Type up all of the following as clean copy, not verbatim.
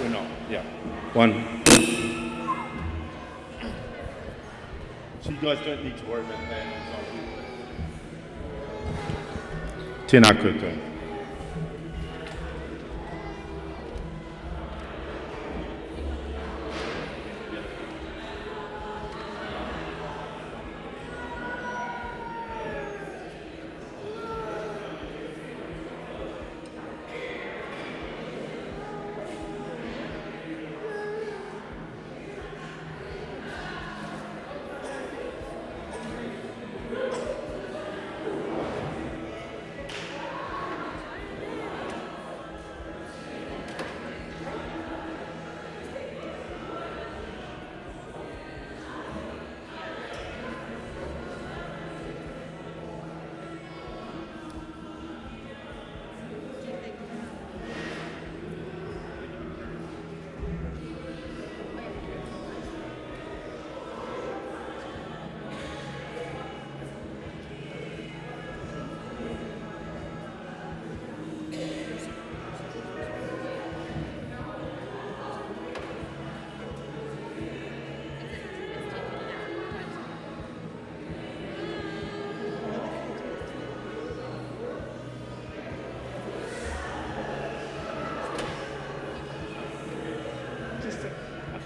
We're not, yeah. 1. So you guys don't need to worry about that. Tēnā koutou.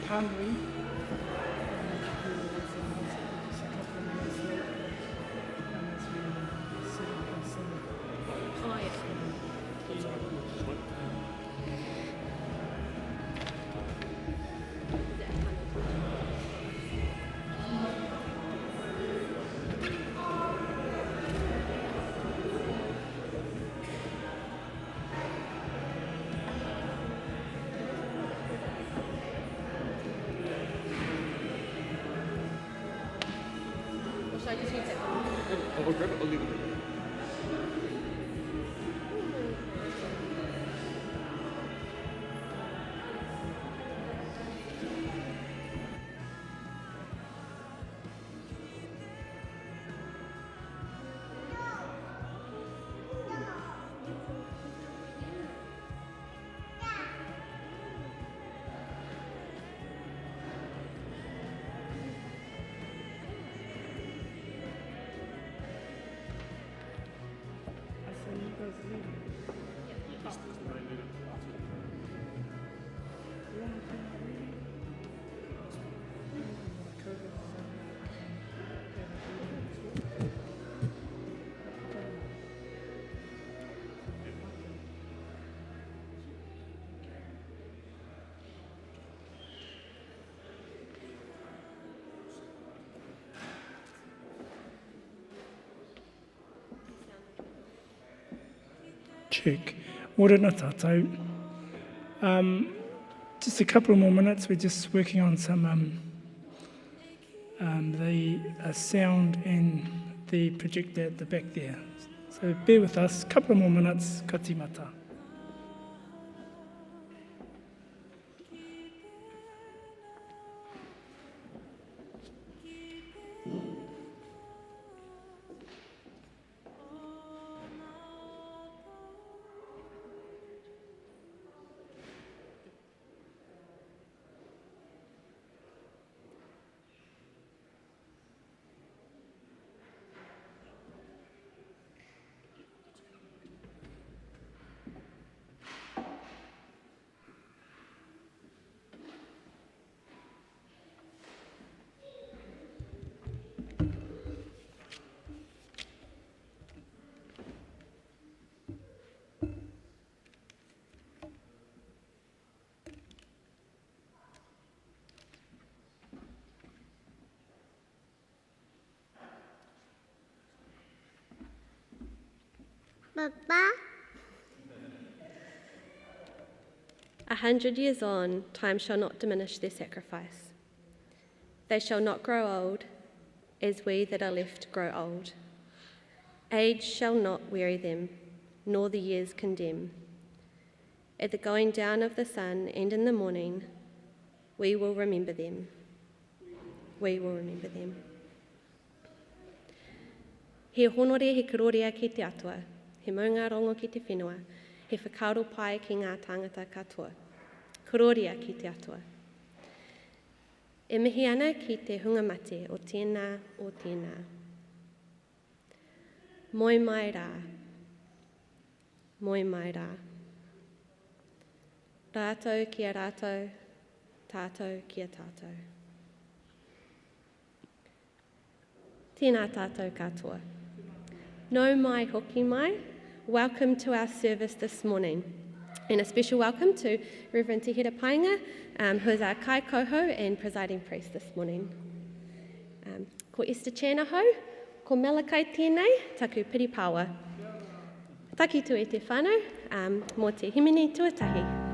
Hungry. I'll grab it, I'll leave it. Check. Morena tātou. Just a couple more minutes. We're just working on some the sound and the projector at the back there. So bear with us. A couple more minutes. Ka tīmata. Papa? 100 years on, time shall not diminish their sacrifice. They shall not grow old, as we that are left grow old. Age shall not weary them, nor the years condemn. At the going down of the sun and in the morning, we will remember them. We will remember them. He honore he karoria ki te atua, he maunga rongo ki te whenua, he whakaaro pai ki ngā tāngata katoa. Kororia ki te atua. E mihi ana ki te hunga mate o tēnā o tēnā. Moi mai rā. Moi mai rā. Rātou kia rātou, tātou kia tātou. Tēnā tātou katoa. No mai hoki mai. Welcome to our service this morning. And a special welcome to Rev Te Hira Paenga, who is our kai koho and presiding priest this morning. Ko Esther Chanaho, ko Malakai tēnei, taku piripawa. Taki tu e te whānau, mō te himene tuatahi.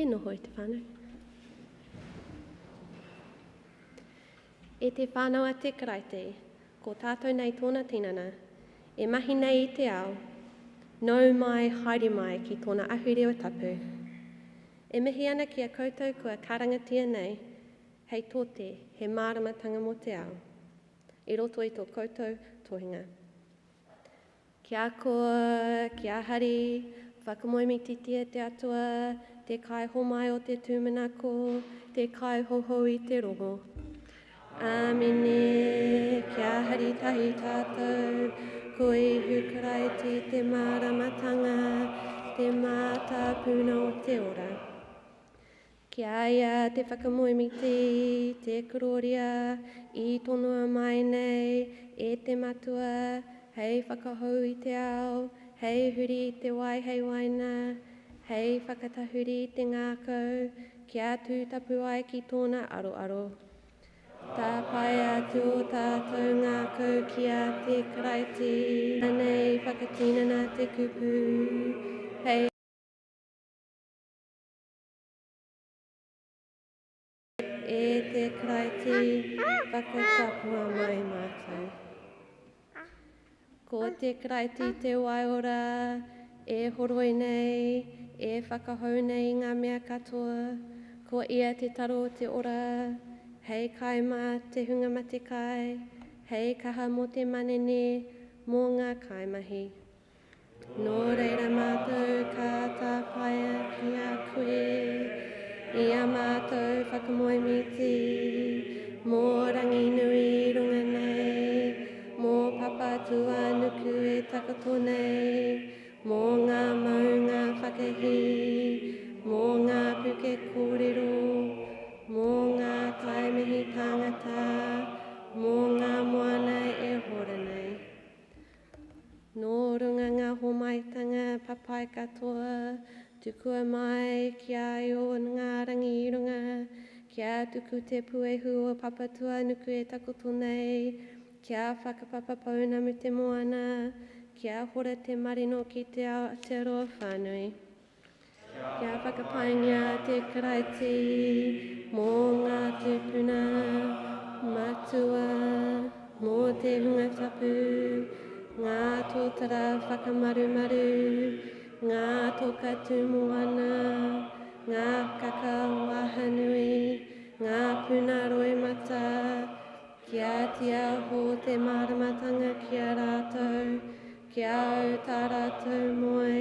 E noho i te whānau. E te whānau a te karaite, ko tātou nei tōna tinana, e mahi nei i te ao, nau mai, haere mai ki tōna ahureo tapu. E mihi ana ki a koutou kua karangatia nei, hei tōte, he māramatanga mo te ao. I roto i tō koutou tohinga. Kia koa, kia hari, whakamoemi titia te atua, te kai homai o te tūmanako, te kai hoho i te roho. Āmine, kia hari tahi tātou, ko i hukaraiti te māramatanga, te māta puna o te ora. Kia ia te whakamoemiti, te kuroria, i tonua mai nei, e te matua, hei whakahau i te ao, hei huri i te wai hei waina, hei whakatahuri i te ngākau, kia tūtapu ai ki tōna aroaro. Tā pai atu o tātou ngākau kia te karaiti, nei whakatinana te kupu, hei e te karaiti, whakatapua mai mātou. Ko te karaiti te waiora, e horoi nei, e whakahau nei ngā mea katoa, ko ia te taro o te ora, hei kai mā te hunga mate kai, hei kaha mo te manene, mō ngā kaimahi. Nō reira mātou ka tāpaia ki a koe, i a mātou whakamoemiti, mō rangi nui runga nei, mō papatua nuku e takato nei, mō ngā maunga whakahi, mō ngā puke kōrero, mō ngā kaimihi tangata, mō ngā moana e hora nei. Nō runga ngā homaitanga papai katoa, tukua mai kia o ngā rangi i runga, kia tuku te puehu o papatua nuku e takoto nei, kia whakapapa pauna mu te moana, kia hora te marino ki te aotearoa whānui. Kia whakapaingia te karaiti, mō ngā tūpuna, matua, mō te hunga tapu, ngā tōtara whakamarumaru, ngā toka tūmoana, ngā kaka wahanui, ngā puna roimata, kia te aho te māramatanga kia rātou, kia au tā rātou moi,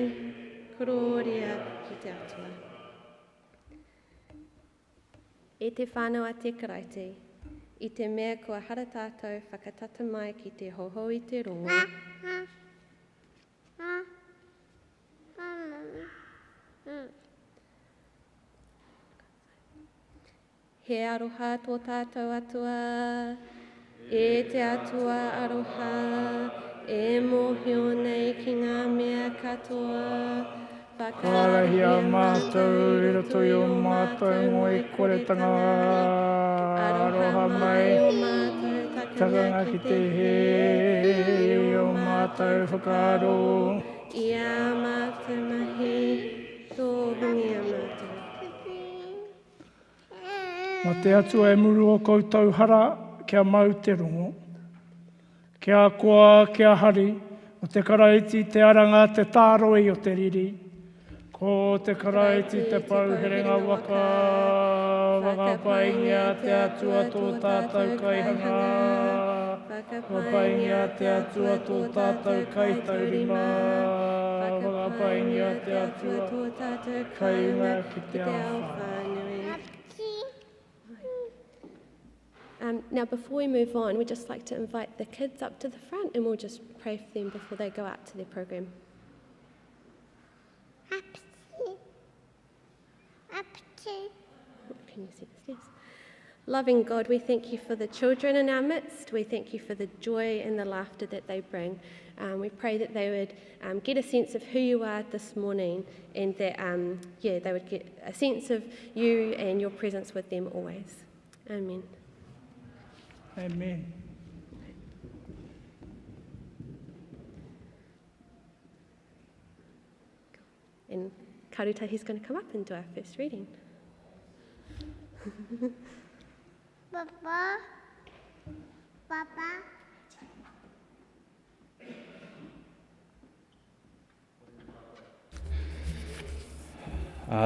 kuroria ki te atua. E te whānau a te karaiti, i te mea kua hara tātou whakatata mai ki te hoho i te rongo. He aroha tō tātou atua, e te atua aroha, e mōhio nei ki ngā mea katoa, Whakārahia mātou, i roto i o mātou mo e koretanga, aroha mai, takanga ki te he, o mātou whakaaro. Ia mātou mahi, tō hungi a mātou. Mā te atua e muru o koutou hara, kia mau te rongo. Kia koa, kia hari, o te karaiti, te aranga, te tāroi o te riri. Ko te karaiti, te pauherenga waka, whakapaingia te atua tō tātou kaihanga. Whakapaingia te atua tō tātou kaitaurima. Whakapaingia te atua tō tātou kaiunga ki te awhānui. Now, before we move on, we'd just like to invite the kids up to the front and we'll just pray for them before they go out to their program. Can you see this? Yes. Loving God, we thank you for the children in our midst. We thank you for the joy and the laughter that they bring. We pray that they would get a sense of who you are this morning and that they would get a sense of you and your presence with them always. Amen. Amen. And Karutahi's going to come up and do our first reading. Papa.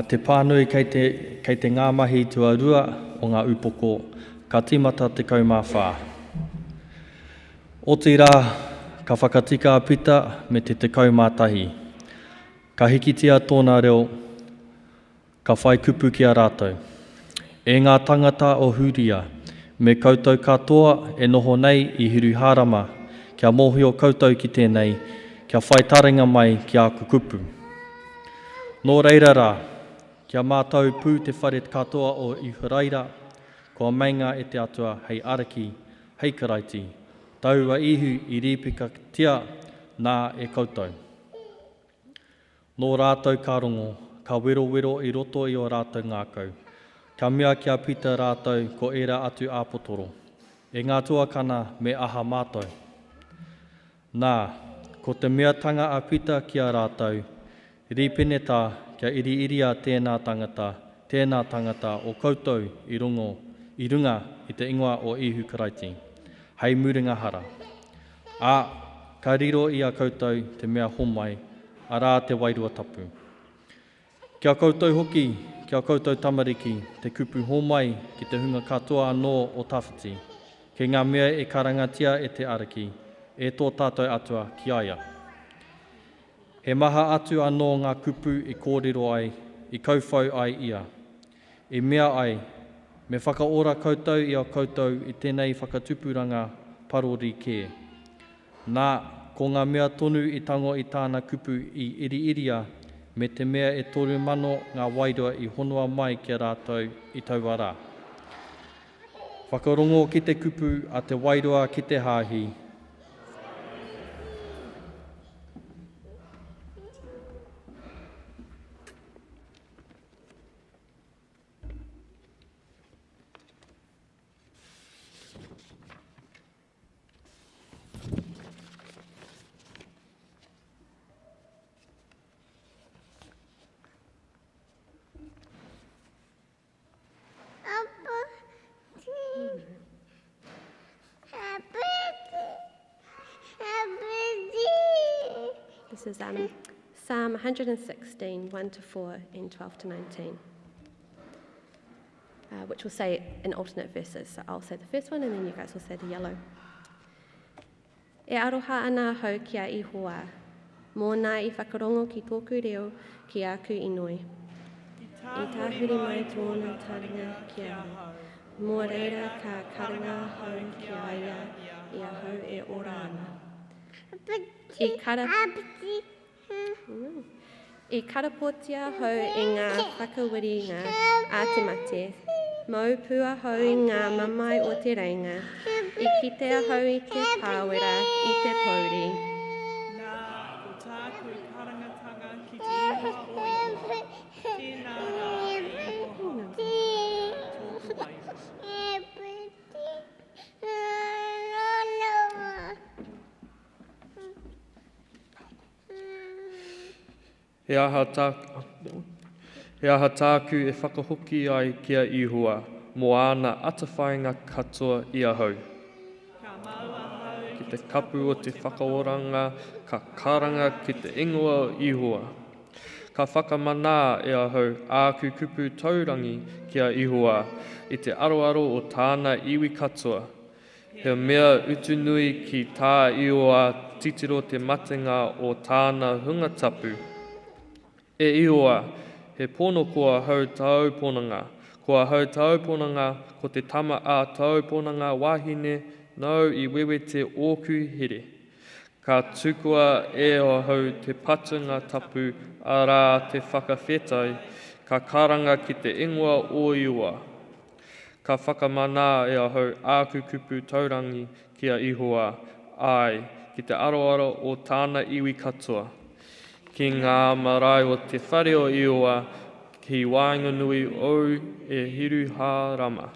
Te pānui kei te ngā mahi tuarua o ngā upoko, ka timata te kaumawha. O te rā, ka whakatika pita me te kaumātahi. Ka hikitia tōna reo, ka whai kupu ki a rātou. E ngā tangata o Huria, me koutou katoa e noho nei I hiru hārama, kia mōhio koutou ki tēnei, kia whai taringa mai ki a kukupu. Nō reira rā, kia mātou pū te whare katoa o Ihureira, kua mainga e te atua hei araki, hei karaiti, taua ihu I rīpika tia nā e koutou. Nō rātou ka rongo, ka wero I roto I o rātou ngākau. Ka mea kia pita rātou ko era atu āpotoro. E ngā tuakana me aha mātou. Nā, ko te mea tanga a pita ki a rātou, rīpene tā kia iriria tēnā tangata o koutou I runga I te ingoa o Ihu Karaiti. Hei muringa hara. Ka riro I a koutou te mea homai, a rā te wairua tapu. Kia koutou hoki, kia koutou tamariki, te kupu homai ki te hunga katoa anō o tawhiti. Ke ngā mea e karangatia e te araki, e tō tātou atua ki aia. He maha atu anō ngā kupu I kōrero ai, I kauwhau ai ia. E mea ai, me whakaora koutou I a koutou I tēnei whakatupuranga parori kē. Nā, ko ngā mea tonu I tango I tāna kupu I iriria, me te mea e toru mano ngā wairua I honua mai ki a rātou I tauara. Whakarongo ki te kupu a te wairua ki te hāhi. This is Psalm 116, 1-4 and 12-19, which will say in alternate verses. So I'll say the first one and then you guys will say the yellow. E aroha ana hau kia ihoa, mōna I whakarongo ki tōku reo ki aku inoi. I tāhuri mai tōna taringa ki aho, mō reira ka karanga hau ki aia I a hau e ora ana. I karapotia hau I ngā whakawiringa a te mate, mau pua hau I ngā mamai o te reinga, I kitea hau I te pāwera I te pauri. Nā, ko tāku karangatanga ki te ingoa o iho, tēnā rā e iho hau, tōku wairua. He aha tāku e whakahoki ai kia ihua, mō āna atawhainga katoa I a hau. Ki te kapu o te whakaoranga, ka karanga ki te ingoa o ihua. Ka whakamana e a hau āku kupu taurangi kia ihua, I te aroaro o tāna iwi katoa. He mea utunui ki tā ihua titiro te matenga o tāna hunga tapu. E ihoa, he pono kua hau tauponanga. Kua hau tauponanga ko te tama a tauponanga wahine nau I wewe te ōku here. Ka tukua e o hau te patunga tapu a rā te whakawhetai, ka karanga ki te ingoa o iua. Ka whakamana e a hau āku kupu taurangi kia ihoa, ai, ki te aroaro o tāna iwi katoa. Ki ngā marae o te whare o iua, ki wainganui o e hiru hārama.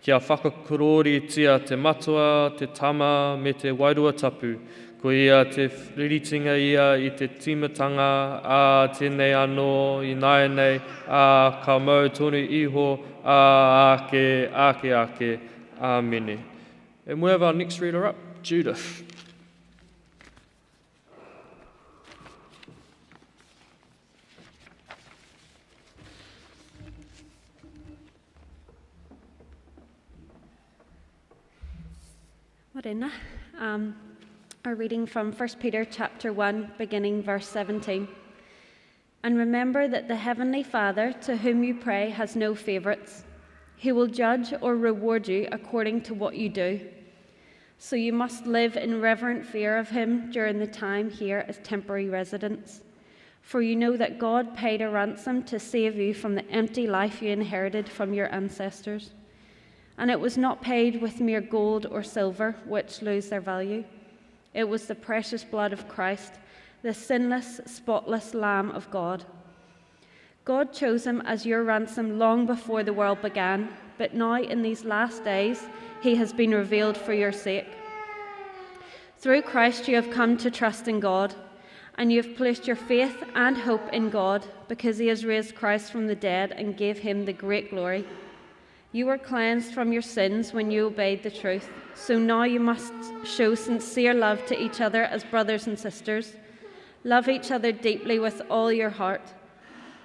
Kia whakakorori tia te matua, te tama me te wairua tapu, Ko ia te riritinga ia I te timatanga a tēnei anō I nai nei a ka mau tonu iho a ake. Āmene. And we have our next reader up, Judith. Morena. A reading from 1 Peter chapter 1, beginning verse 17. And remember that the Heavenly Father, to whom you pray, has no favourites. He will judge or reward you according to what you do. So you must live in reverent fear of Him during the time here as temporary residents. For you know that God paid a ransom to save you from the empty life you inherited from your ancestors. And it was not paid with mere gold or silver, which lose their value. It was the precious blood of Christ, the sinless, spotless Lamb of God. God chose Him as your ransom long before the world began, but now in these last days He has been revealed for your sake. Through Christ you have come to trust in God, and you have placed your faith and hope in God, because He has raised Christ from the dead and gave Him the great glory. You were cleansed from your sins when you obeyed the truth, so now you must show sincere love to each other as brothers and sisters. Love each other deeply with all your heart,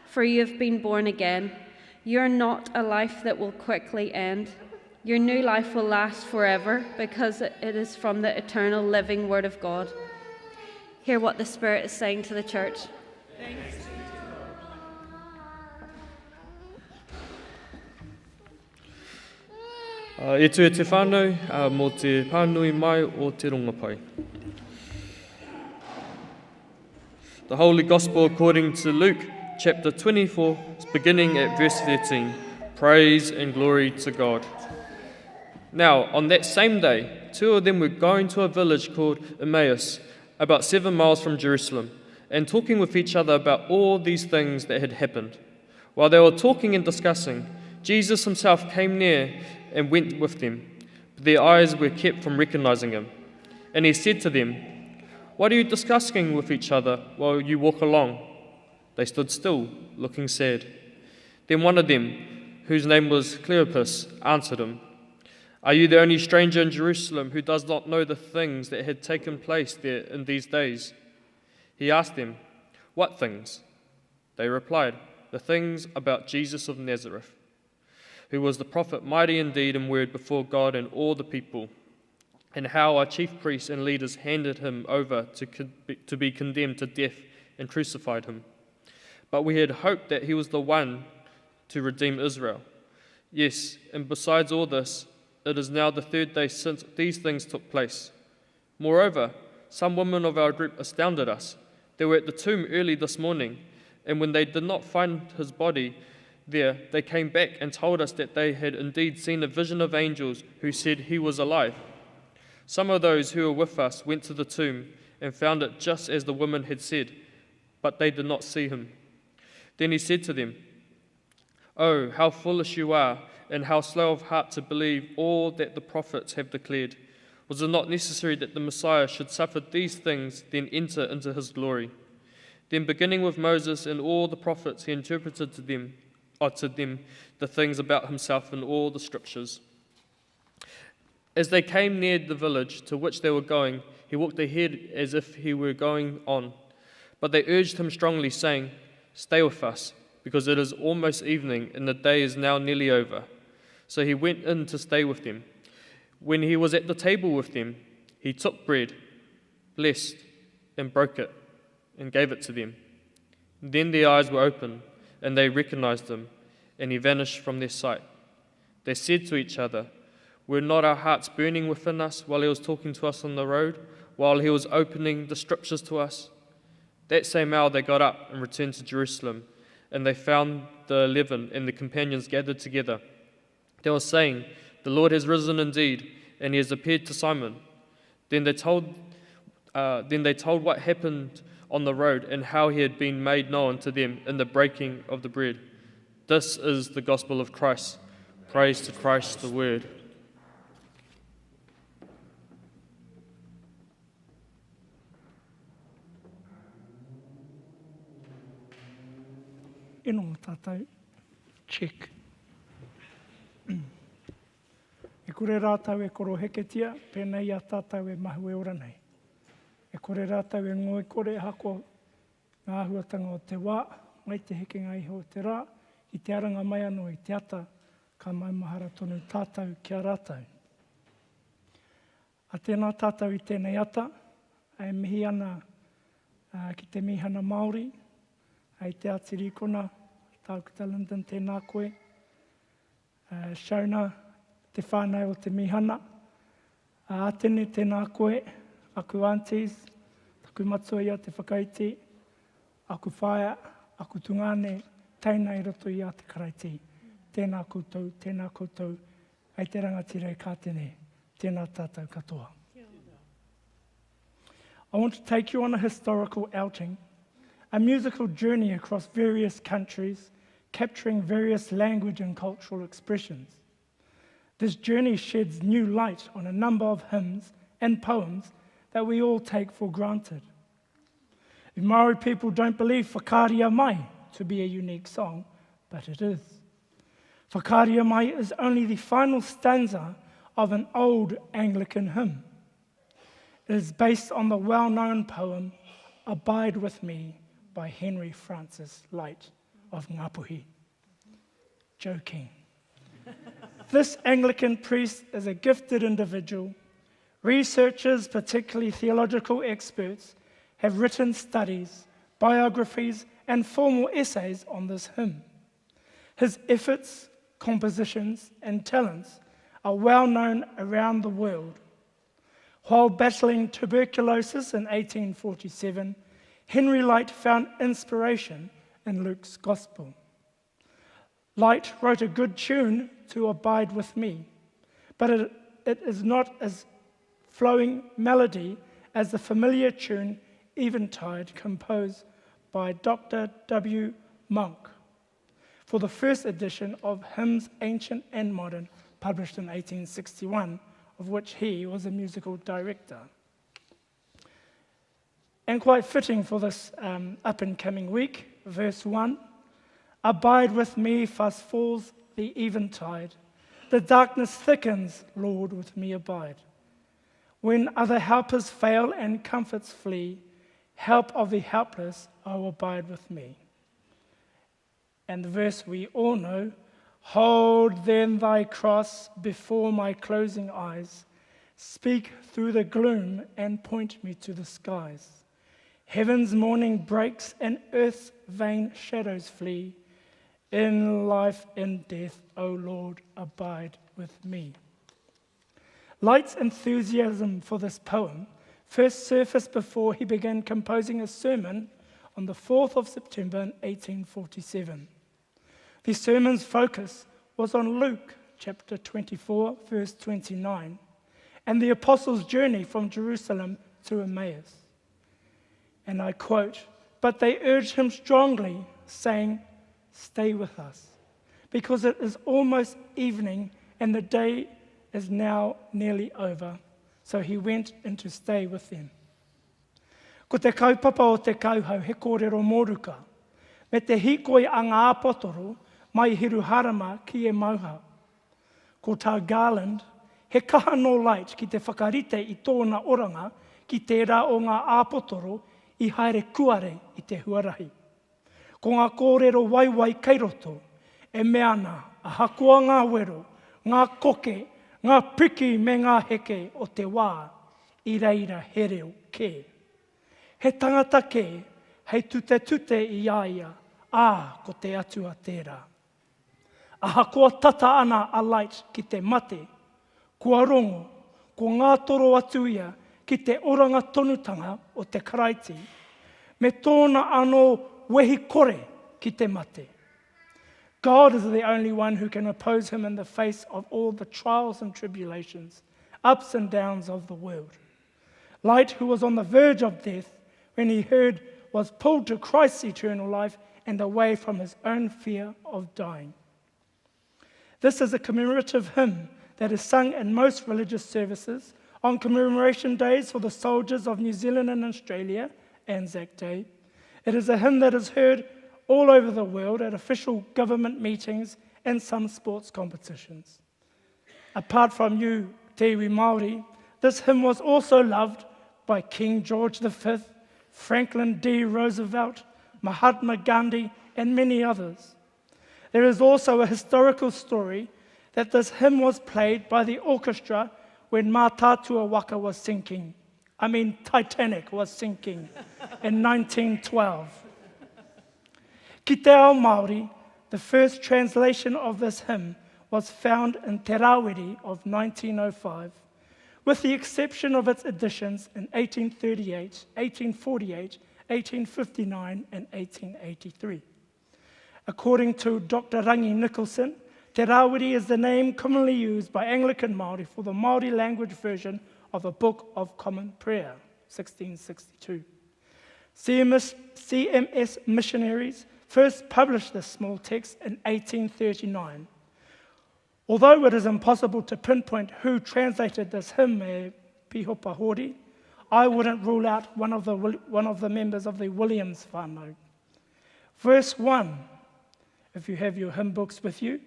for you have been born again. You are not a life that will quickly end. Your new life will last forever, because it is from the eternal living Word of God. Hear what the Spirit is saying to the church. Thanks. E tu e te whānau mō te pānui mai o te rongapai. The Holy Gospel according to Luke, chapter 24, beginning at verse 13. Praise and glory to God. Now, on that same day, two of them were going to a village called Emmaus, about 7 miles from Jerusalem, and talking with each other about all these things that had happened. While they were talking and discussing, Jesus Himself came near and went with them, but their eyes were kept from recognizing Him. And He said to them, "What are you discussing with each other while you walk along?" They stood still, looking sad. Then one of them, whose name was Cleopas, answered Him, "Are you the only stranger in Jerusalem who does not know the things that had taken place there in these days?" He asked them, "What things?" They replied, "The things about Jesus of Nazareth, who was the prophet, mighty in deed and word before God and all the people, and how our chief priests and leaders handed Him over to be condemned to death and crucified Him. But we had hoped that He was the one to redeem Israel. Yes, and besides all this, it is now the 3rd day since these things took place. Moreover, some women of our group astounded us. They were at the tomb early this morning, and when they did not find His body there, they came back and told us that they had indeed seen a vision of angels who said He was alive. Some of those who were with us went to the tomb and found it just as the women had said, but they did not see Him." Then He said to them, "Oh, how foolish you are, and how slow of heart to believe all that the prophets have declared. Was it not necessary that the Messiah should suffer these things, then enter into His glory?" Then beginning with Moses and all the prophets, He interpreted to them the things about Himself in all the scriptures. As they came near the village to which they were going, He walked ahead as if He were going on. But they urged Him strongly, saying, "Stay with us, because it is almost evening, and the day is now nearly over." So He went in to stay with them. When He was at the table with them, He took bread, blessed, and broke it, and gave it to them. Then their eyes were opened, and they recognized Him, and He vanished from their sight. They said to each other, "Were not our hearts burning within us while He was talking to us on the road, while He was opening the scriptures to us?" That same hour they got up and returned to Jerusalem, and they found the 11 and the companions gathered together. They were saying, "The Lord has risen indeed, and He has appeared to Simon." Then they told what happened on the road and how He had been made known to them in the breaking of the bread. This is the gospel of Christ. Praise to Christ, the Word. ino o tātou. Check. E kore rātau e koro heketia, pēnei a tātou e mahu e ora nei. E kore rātau e ngoi kore hako ngā huatanga o te wā, mai te hekenga iho o te rā, i te aranga mai anō i te ata, ka maumahara tonu tātou kia rātau. A tēnā tātou i tēnei ata, ai mihi ana ki te Mihana Māori, ai te atirikona, tākuta Linden tēnā koe, Shona, te whānau o te Mihana, Atene tēnā koe, aku aunties, taku matua ia te whakaiti, aku whaia, aku tungane, teina i roto i a te karaiti. Tēnā koutou, ai te rangatira e kātene, tēnā tātou katoa. I want to take you on a historical outing, a musical journey across various countries, capturing various language and cultural expressions. This journey sheds new light on a number of hymns and poems that we all take for granted. The Māori people don't believe Whakaaria Mai to be a unique song, but it is. Whakaaria Mai is only the final stanza of an old Anglican hymn. It is based on the well-known poem Abide With Me by Henry Francis Light of Ngapuhi. Joking. This Anglican priest is a gifted individual. Researchers, particularly theological experts, have written studies, biographies, and formal essays on this hymn. His efforts, compositions, and talents are well known around the world. While battling tuberculosis in 1847, Henry Light found inspiration in Luke's Gospel. Light wrote a good tune to Abide With Me, but it is not as flowing melody as the familiar tune Eventide, composed by Dr. W. Monk for the first edition of Hymns Ancient and Modern, published in 1861, of which he was a musical director. And quite fitting for this up-and-coming week, verse 1, Abide with me, fast falls the eventide. The darkness thickens, Lord, with me abide. When other helpers fail and comforts flee, help of the helpless, oh, abide with me. And the verse we all know, hold then thy cross before my closing eyes. Speak through the gloom and point me to the skies. Heaven's morning breaks and earth's vain shadows flee. In life and death, O Lord, abide with me. Light's enthusiasm for this poem first surfaced before he began composing a sermon on the 4th of September in 1847. The sermon's focus was on Luke chapter 24, verse 29, and the apostles' journey from Jerusalem to Emmaus. And I quote, "But they urged him strongly, saying, 'Stay with us, because it is almost evening and the day is now nearly over.' So he went in to stay with them." Ko te kaupapa o te kauhau he kōrero mōruka, me te hikoi a ngā apotoro mai hiru harama ki e mauha. Ko tā Garland, he kaha no Light ki te whakarite i tōna oranga ki te rā o ngā apotoro i haere kuare i te huarahi. Ko ngā kōrero waiwai keiroto, e meana a hakua ngā wero, ngā koke, ngā priki me ngā heke o te wā, i reira he reo ke. He tangata ke, hei tute i aia, ko te atua tērā. A hakua tata ana a Light ki te mate, kua rongo, ko ngā toro atu ia ki te oranga tonutanga o te karaiti, me tōna anō wehi kore ki te mate. God is the only one who can oppose him in the face of all the trials and tribulations, ups and downs of the world. Light, who was on the verge of death when he heard, was pulled to Christ's eternal life and away from his own fear of dying. This is a commemorative hymn that is sung in most religious services on commemoration days for the soldiers of New Zealand and Australia, ANZAC Day. It is a hymn that is heard all over the world at official government meetings and some sports competitions. Apart from you, Te Iwi Māori, this hymn was also loved by King George V, Franklin D. Roosevelt, Mahatma Gandhi, and many others. There is also a historical story that this hymn was played by the orchestra when Mātātua Waka was sinking. Titanic was sinking in 1912. Ki te ao Māori, the first translation of this hymn was found in Te Rawiri of 1905, with the exception of its editions in 1838, 1848, 1859, and 1883. According to Dr. Rangi Nicholson, Te Rawiri is the name commonly used by Anglican Māori for the Māori language version of a Book of Common Prayer, 1662. CMS missionaries first published this small text in 1839. Although it is impossible to pinpoint who translated this hymn e Pihopa Hori, I wouldn't rule out one of the members of the Williams whānau. Verse 1, if you have your hymn books with you,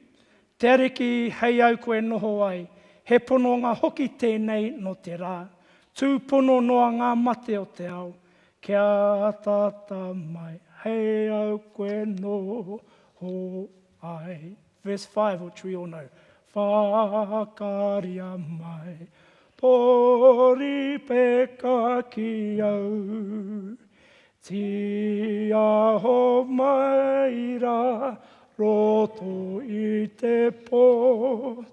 Te ariki hei au koe noho ai, he pono ngā hoki tēnei no te rā, tū pono noa ngā mate o te ao, kia tata mai, hei au koe noho ai. Verse 5, which we all know, Whakaaria mai, tori peka ki au, ti aho mai rā, roto i te pō,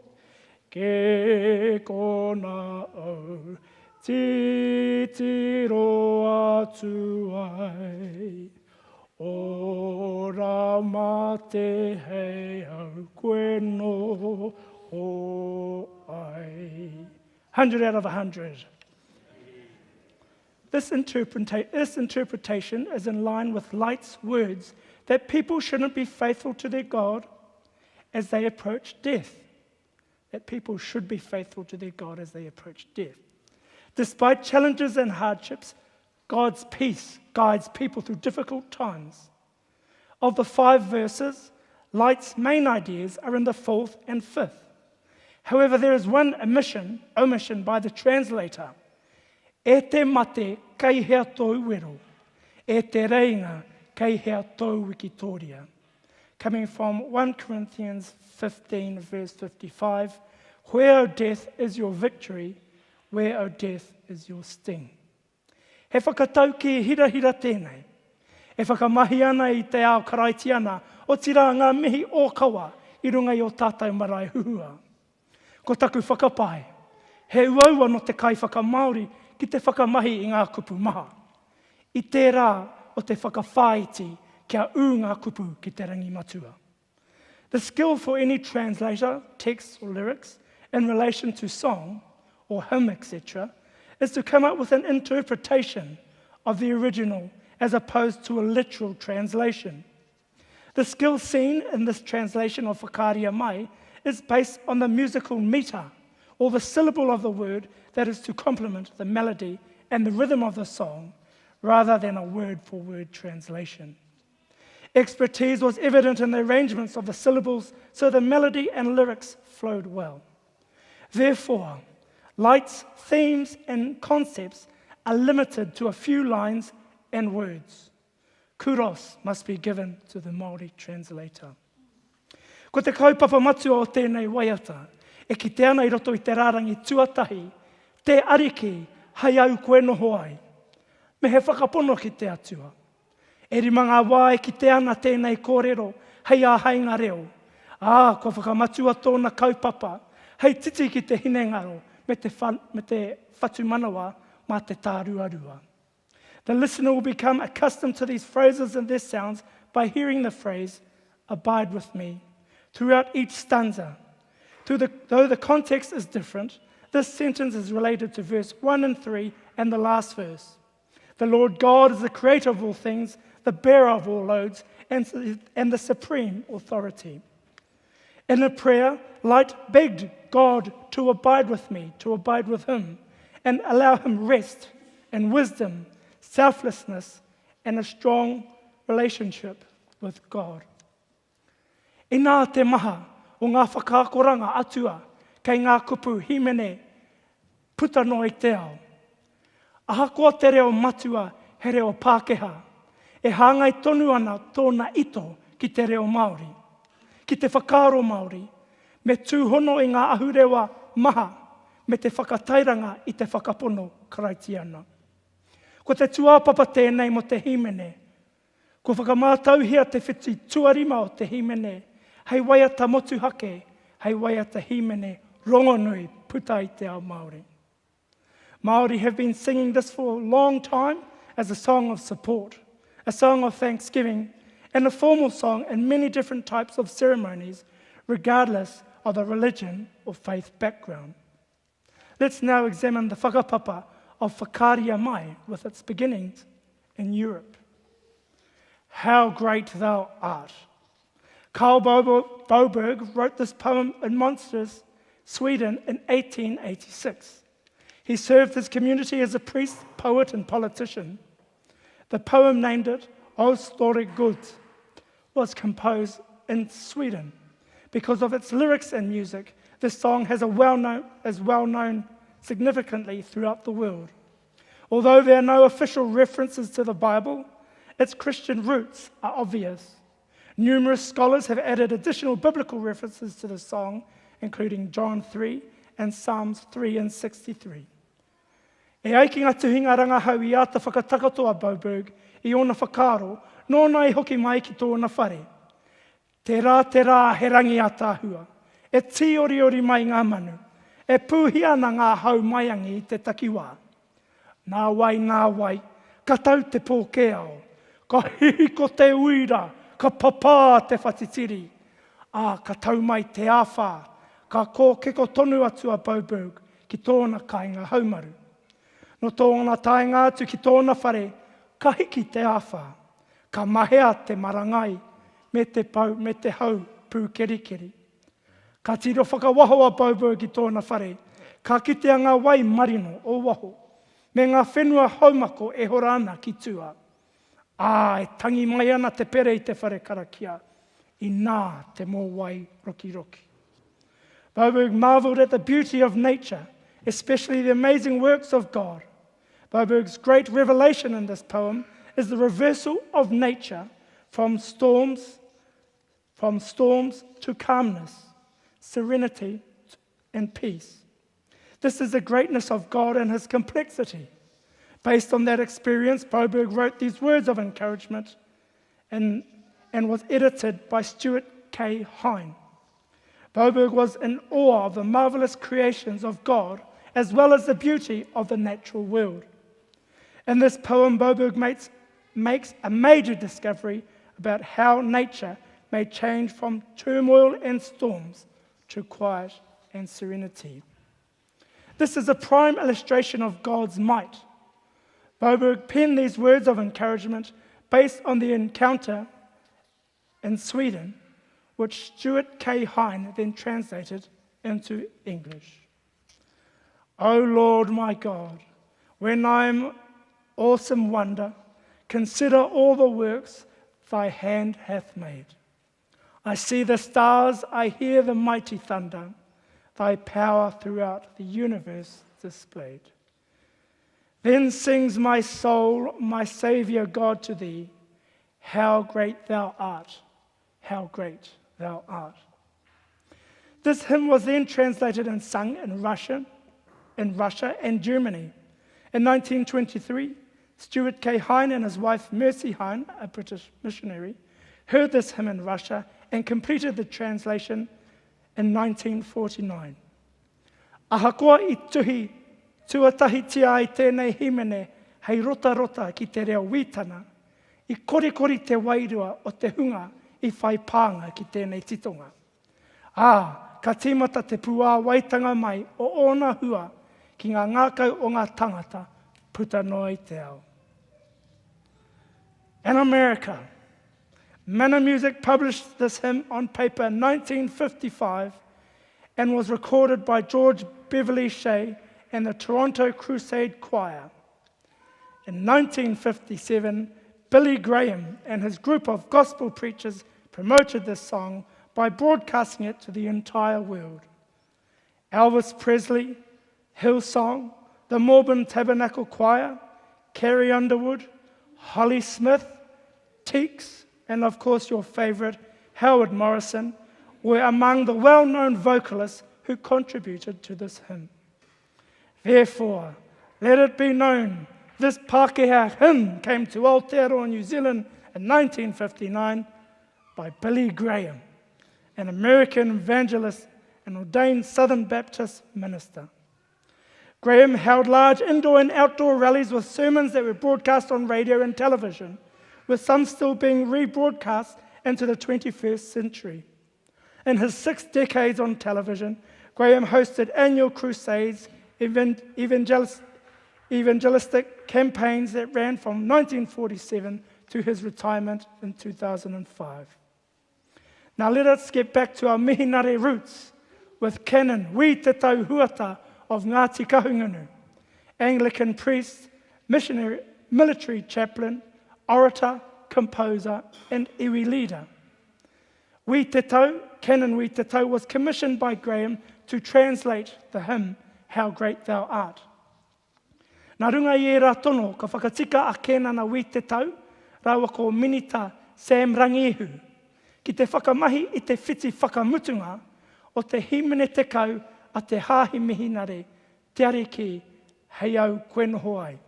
ke kona au, titiro atu ai. Ora mate hei au koe no o ai. 100 out of 100. This interpretation is in line with Light's words that people shouldn't be faithful to their God as they approach death. That people should be faithful to their God as they approach death. Despite challenges and hardships, God's peace guides people through difficult times. Of the 5 verses, Light's main ideas are in the 4th and 5th. However, there is one omission by the translator. E te mate kei hea tōu wero, e te reinga kei hea tōu wikitoria. Coming from 1 Corinthians 15, verse 55, where, O death, is your victory, where, O death, is your sting. He whakatau ki hira tēnei. E whakamahi ana i te ao karaiti ana, o tira ngā mihi o kawa i runga i o tātai marae huhua. Ko taku whakapai, he uaua no te kai whakamauri ki te whakamahi i ngā kupu maha. I tērā o te whakawhāiti kia ū ngā kupu ki te rangi matua. The skill for any translator, text or lyrics, in relation to song or hymn, etc., is to come up with an interpretation of the original as opposed to a literal translation. The skill seen in this translation of Whakaaria Mai is based on the musical meter, or the syllable of the word that is to complement the melody and the rhythm of the song, rather than a word-for-word translation. Expertise was evident in the arrangements of the syllables, so the melody and lyrics flowed well. Therefore, Light's themes and concepts are limited to a few lines and words. Kudos must be given to the Māori translator. Ko te kaupapa matua o tēnei waiata, e ki te ana I roto I te rārangi tuatahi, te ariki hei au koe noho ai. Me he whakapono ki te atua. E rima ngā wā e ki te ana tēnei kōrero, hei a hainga reo. Ko whakamatua tōna kaupapa, hei titi ki te hinengaro, me te whatu manawa, mā te tāruarua. The listener will become accustomed to these phrases and their sounds by hearing the phrase, abide with me, throughout each stanza. Though the context is different, this sentence is related to verse 1 and 3 and the last verse. The Lord God is the creator of all things, the bearer of all loads, and the supreme authority. In a prayer, Light begged God to abide with me, to abide with him, and allow him rest and wisdom, selflessness, and a strong relationship with God. Ina te maha o ngā whakaakoranga atua kei ngā kupu himene puta no i te ao. Ahakoa te reo matua he reo Pākehā. E hāngai tonu ana tōna ito ki te reo Māori, ki te whakaaro Māori, me tūhono i ngā ahurewa maha, me te whakatairanga i te whakapono karaitiana. Ko te tuāpapa tēnei mo te himene, ko whakamātauhia te whiti tuarima o te himene, hei waiata motu hake, hei waiata himene rongonui puta i te ao Māori. Māori have been singing this for a long time as a song of support, a song of thanksgiving, and a formal song in many different types of ceremonies, regardless of the religion or faith background. Let's now examine the whakapapa of Whakaaria Mai with its beginnings in Europe. How great thou art. Carl Boberg wrote this poem in Monsters, Sweden in 1886. He served his community as a priest, poet, and politician. The poem, named it O Store Gud, was composed in Sweden. Because of its lyrics and music, this song is well known significantly throughout the world. Although there are no official references to the Bible, its Christian roots are obvious. Numerous scholars have added additional biblical references to the song, including John 3 and Psalms 3 and 63. E aiki ngā tuhinga rangahau i ata whakatakatoa Boberg i ona whakaaro, nōna i hoki mai ki tōna whare. Te rā he rangi a tāhua, e ti ori mai ngā manu, e pūhia na ngā hau maiangi i te takiwā. Nā wai, ka tau te pōke ao, ka hihi ko te uira, ka papā te whatitiri. Ka tau mai te āwhā, ka kōkeko tonu atua Boberg ki tōna kāinga haumaru. No tōna taenga atu ki tōna whare, ka hiki te āwhā, ka mahea te marangai, me te hau pū kerikeri. Ka tiro whakawahoa Boberg i tōna whare, ka kitea ngā wai marino o waho, me ngā whenua haumako e hora ana ki tua. E tangi mai ana te pere i te whare Karakia, i nā te mō wai roki. Boberg marvelled at the beauty of nature, especially the amazing works of God. Boberg's great revelation in this poem is the reversal of nature from storms to calmness, serenity and peace. This is the greatness of God and his complexity. Based on that experience, Boberg wrote these words of encouragement and was edited by Stuart K. Hine. Boberg was in awe of the marvelous creations of God as well as the beauty of the natural world. In this poem, Boberg makes a major discovery about how nature may change from turmoil and storms to quiet and serenity. This is a prime illustration of God's might. Boberg penned these words of encouragement based on the encounter in Sweden, which Stuart K. Hine then translated into English. O Lord my God, when I am awesome wonder, consider all the works thy hand hath made. I see the stars, I hear the mighty thunder, thy power throughout the universe displayed. Then sings my soul, my Saviour God, to thee, how great thou art, how great thou art. This hymn was then translated and sung in Russia and Germany. In 1923, Stuart K. Hine and his wife Mercy Hine, a British missionary, heard this hymn in Russia and completed the translation in 1949. Ahakoa i tuhi, tuatahi tia i tēnei himene, hei rota ki te reo witana, i kori te wairua o te hunga i whai pānga ki tēnei titonga. Ka tīmata te puā waitanga mai o ōna hua ki ngā ngākau o ngā tangata puta noa i te ao. In America, Manor Music published this hymn on paper in 1955 and was recorded by George Beverly Shea and the Toronto Crusade Choir. In 1957, Billy Graham and his group of gospel preachers promoted this song by broadcasting it to the entire world. Elvis Presley, Hillsong, the Melbourne Tabernacle Choir, Carrie Underwood, Holly Smith, Teeks, and of course your favourite, Howard Morrison, were among the well-known vocalists who contributed to this hymn. Therefore, let it be known, this Pākehā hymn came to Aotearoa, New Zealand in 1959 by Billy Graham, an American evangelist and ordained Southern Baptist minister. Graham held large indoor and outdoor rallies with sermons that were broadcast on radio and television, with some still being rebroadcast into the 21st century. In his 6 decades on television, Graham hosted annual crusades, evangelistic campaigns that ran from 1947 to his retirement in 2005. Now let us get back to our mihinare roots with Canon Wi Te Tau Huata of Ngāti Kahungunu, Anglican priest, missionary, military chaplain, orator, composer, and iwi leader. Wi Te Tau, Canon Wi Te Tau, was commissioned by Graham to translate the hymn, How Great Thou Art. Nā runga i e rā tono, ka whakatika a Kenana Wi Te Tau, rawa ko minita Sam Rangihu, ki te whakamahi i te whiti whakamutunga o te himene te kau a te hāhi mihinare, te are ki, hei au koe noho ai.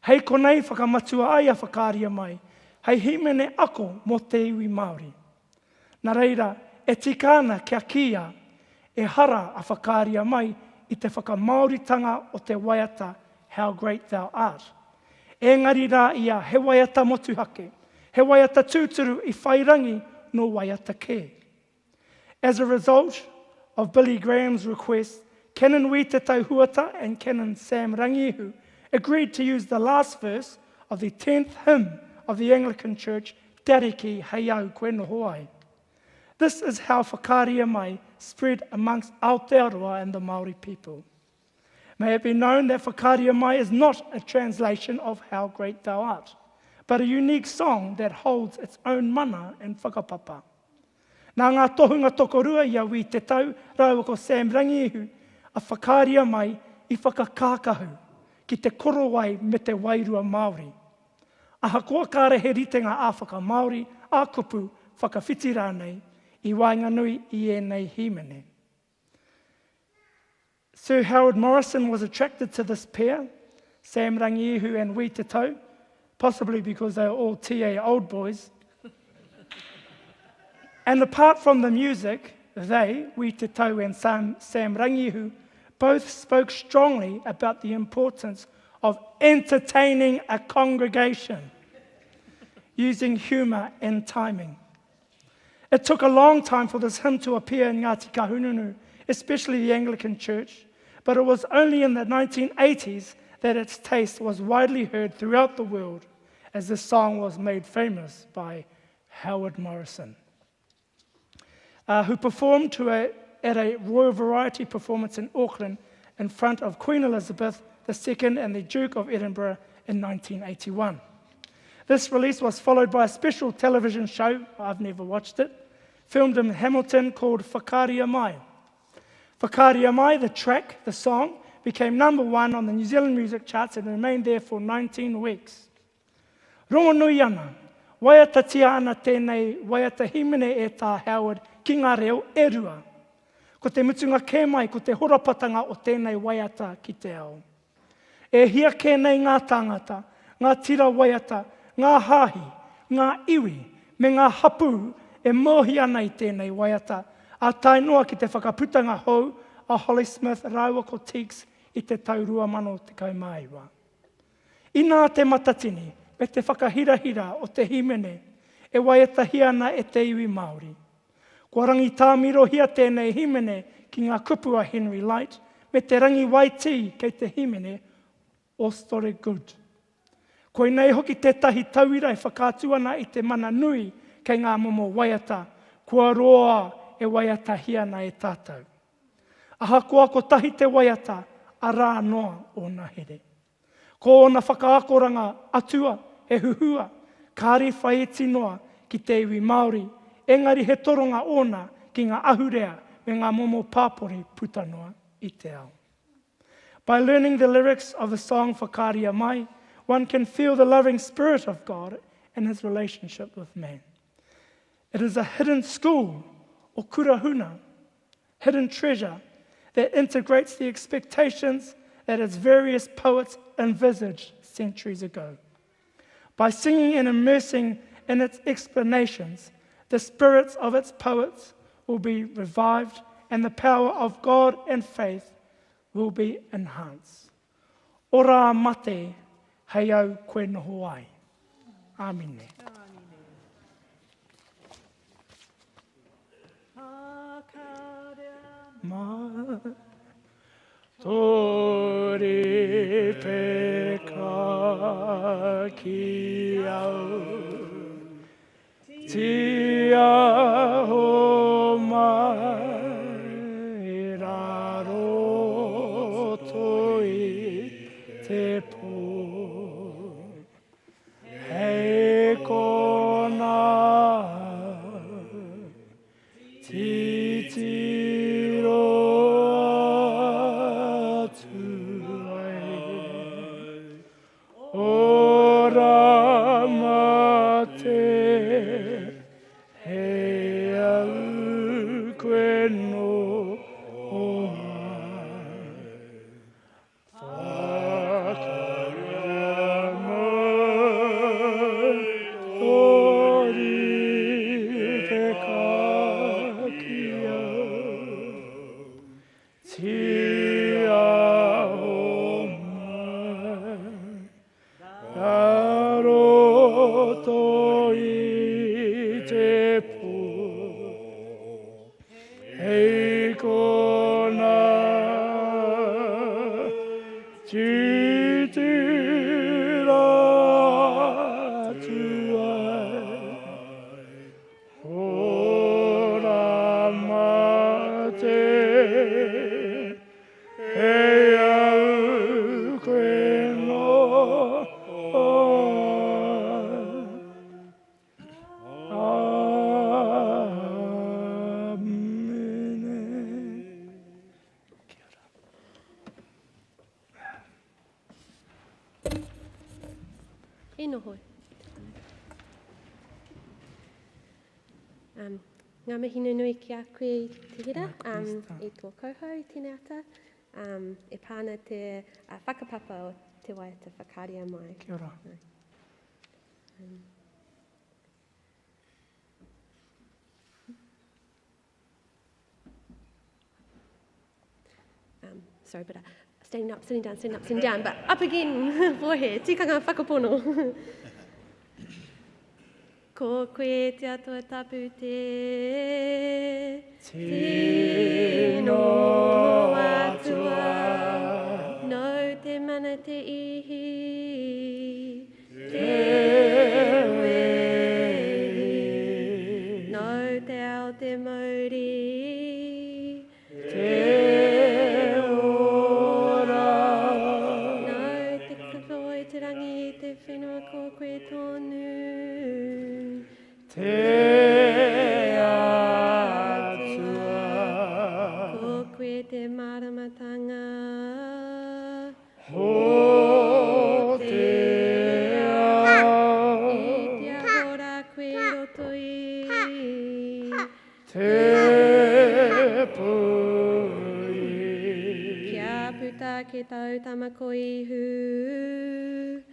Hei konei whakamatua ai a Whakaaria Mai, hei himene ako mo te iwi Māori. Nā reira, e tikana kia kia, e hara a Whakaaria Mai i te whakamauritanga o te waiata, How Great Thou Art. Engari rā ia, he waiata motuhake, he waiata tūturu i whairangi no waiata ke. As a result of Billy Graham's request, Canon Wi Te Tau Huata and Canon Sam Rangihu agreed to use the last verse of the 10th hymn of the Anglican Church, Te Ariki Hei Au Koe Noho Ai. This is how Whakaaria Mai spread amongst Aotearoa and the Māori people. May it be known that Whakaaria Mai is not a translation of How Great Thou Art, but a unique song that holds its own mana and whakapapa. Nā ngā tohunga tokorua ia Wi Te Tau, rau ko Sam Rangihu, a Whakaaria Mai i whakakākahu, ki te korowai me te wairua Māori. Aha kua kāre he ritenga āwhaka Māori, ākupu, whakawhiti rānei, i wainga nui i ēnei himene. Sir Howard Morrison was attracted to this pair, Sam Rangihu and Wi Te Tau, possibly because they were all TA old boys. And apart from the music, they, Wi Te Tau and Sam Rangihu, both spoke strongly about the importance of entertaining a congregation, using humour and timing. It took a long time for this hymn to appear in Ngāti Kahungunu, especially the Anglican Church, but it was only in the 1980s that its taste was widely heard throughout the world, as this song was made famous by Howard Morrison, who performed at a Royal Variety performance in Auckland in front of Queen Elizabeth II and the Duke of Edinburgh in 1981. This release was followed by a special television show, I've never watched it, filmed in Hamilton called Whakaaria Mai. Whakaaria Mai, the track, the song, became #1 on the New Zealand music charts and remained there for 19 weeks. Rongo nui ana, waiata tia ana tēnei, waiata himene e tā Howard, ki ngā reo e rua. Ko te mutunga kē mai, ko te horapatanga o tēnei waiata ki te ao. E hia kēnei ngā tāngata, ngā tira waiata, ngā hāhi, ngā iwi, me ngā hapu e mohi ana i tēnei waiata, a tainua ki te whakaputanga hou a Holly Smith rāua ko Teeks i te taurua mano te kaumaiwa. I nā te matatini, me te whakahirahira o te himene, e waiata hiana e te iwi Māori. Kua rangi tāmiro hia tēnei himene ki ngā kupua Henry Light, me te rangi waiti kei te himene o Story Good. Koe nei hoki tētahi tauira e whakātuana i te mana nui kei ngā momo waiata, kua roa e waiata hiana e tātou. Aha kua ko tahi te waiata a rā noa o nā here. Ko ona whakaakoranga atua he huhua, kāre whai e tinoa ki te iwi Māori, engari he toronga ona ki ngā ahurea me ngā momo pāpore putanoa i te ao. By learning the lyrics of the song Whakaaria Mai, one can feel the loving spirit of God and his relationship with man. It is a hidden school, or kurahuna, hidden treasure, that integrates the expectations that its various poets envisaged centuries ago. By singing and immersing in its explanations, the spirits of its poets will be revived and the power of God and faith will be enhanced. Ora mate, hei au koe noho ai. Āmine. Ma tori peka ki au tia ho mai raro toi te po hei kona titiro atu ai ora mate hei au koe no Ngā mihi nunui ki a koe te hira, i tō kouhou, tēnei ata, e pāna te whakapapa o te waiata Whakaaria Mai. Kia ora. Sorry, but standing up, sitting down, but up again, forehead, tikanga whakapono. Ko koe te atua tapu te tino atua, no te mana te ihi, te wehi, no te ao te mauri, te ora, no te kawhoi te rangi, te whenua ko koe tonu. Te atua, ko koe te maramatanga, ho te ao, i te ahora koe roto i, te pui, kia puta ke tau tamako ihu,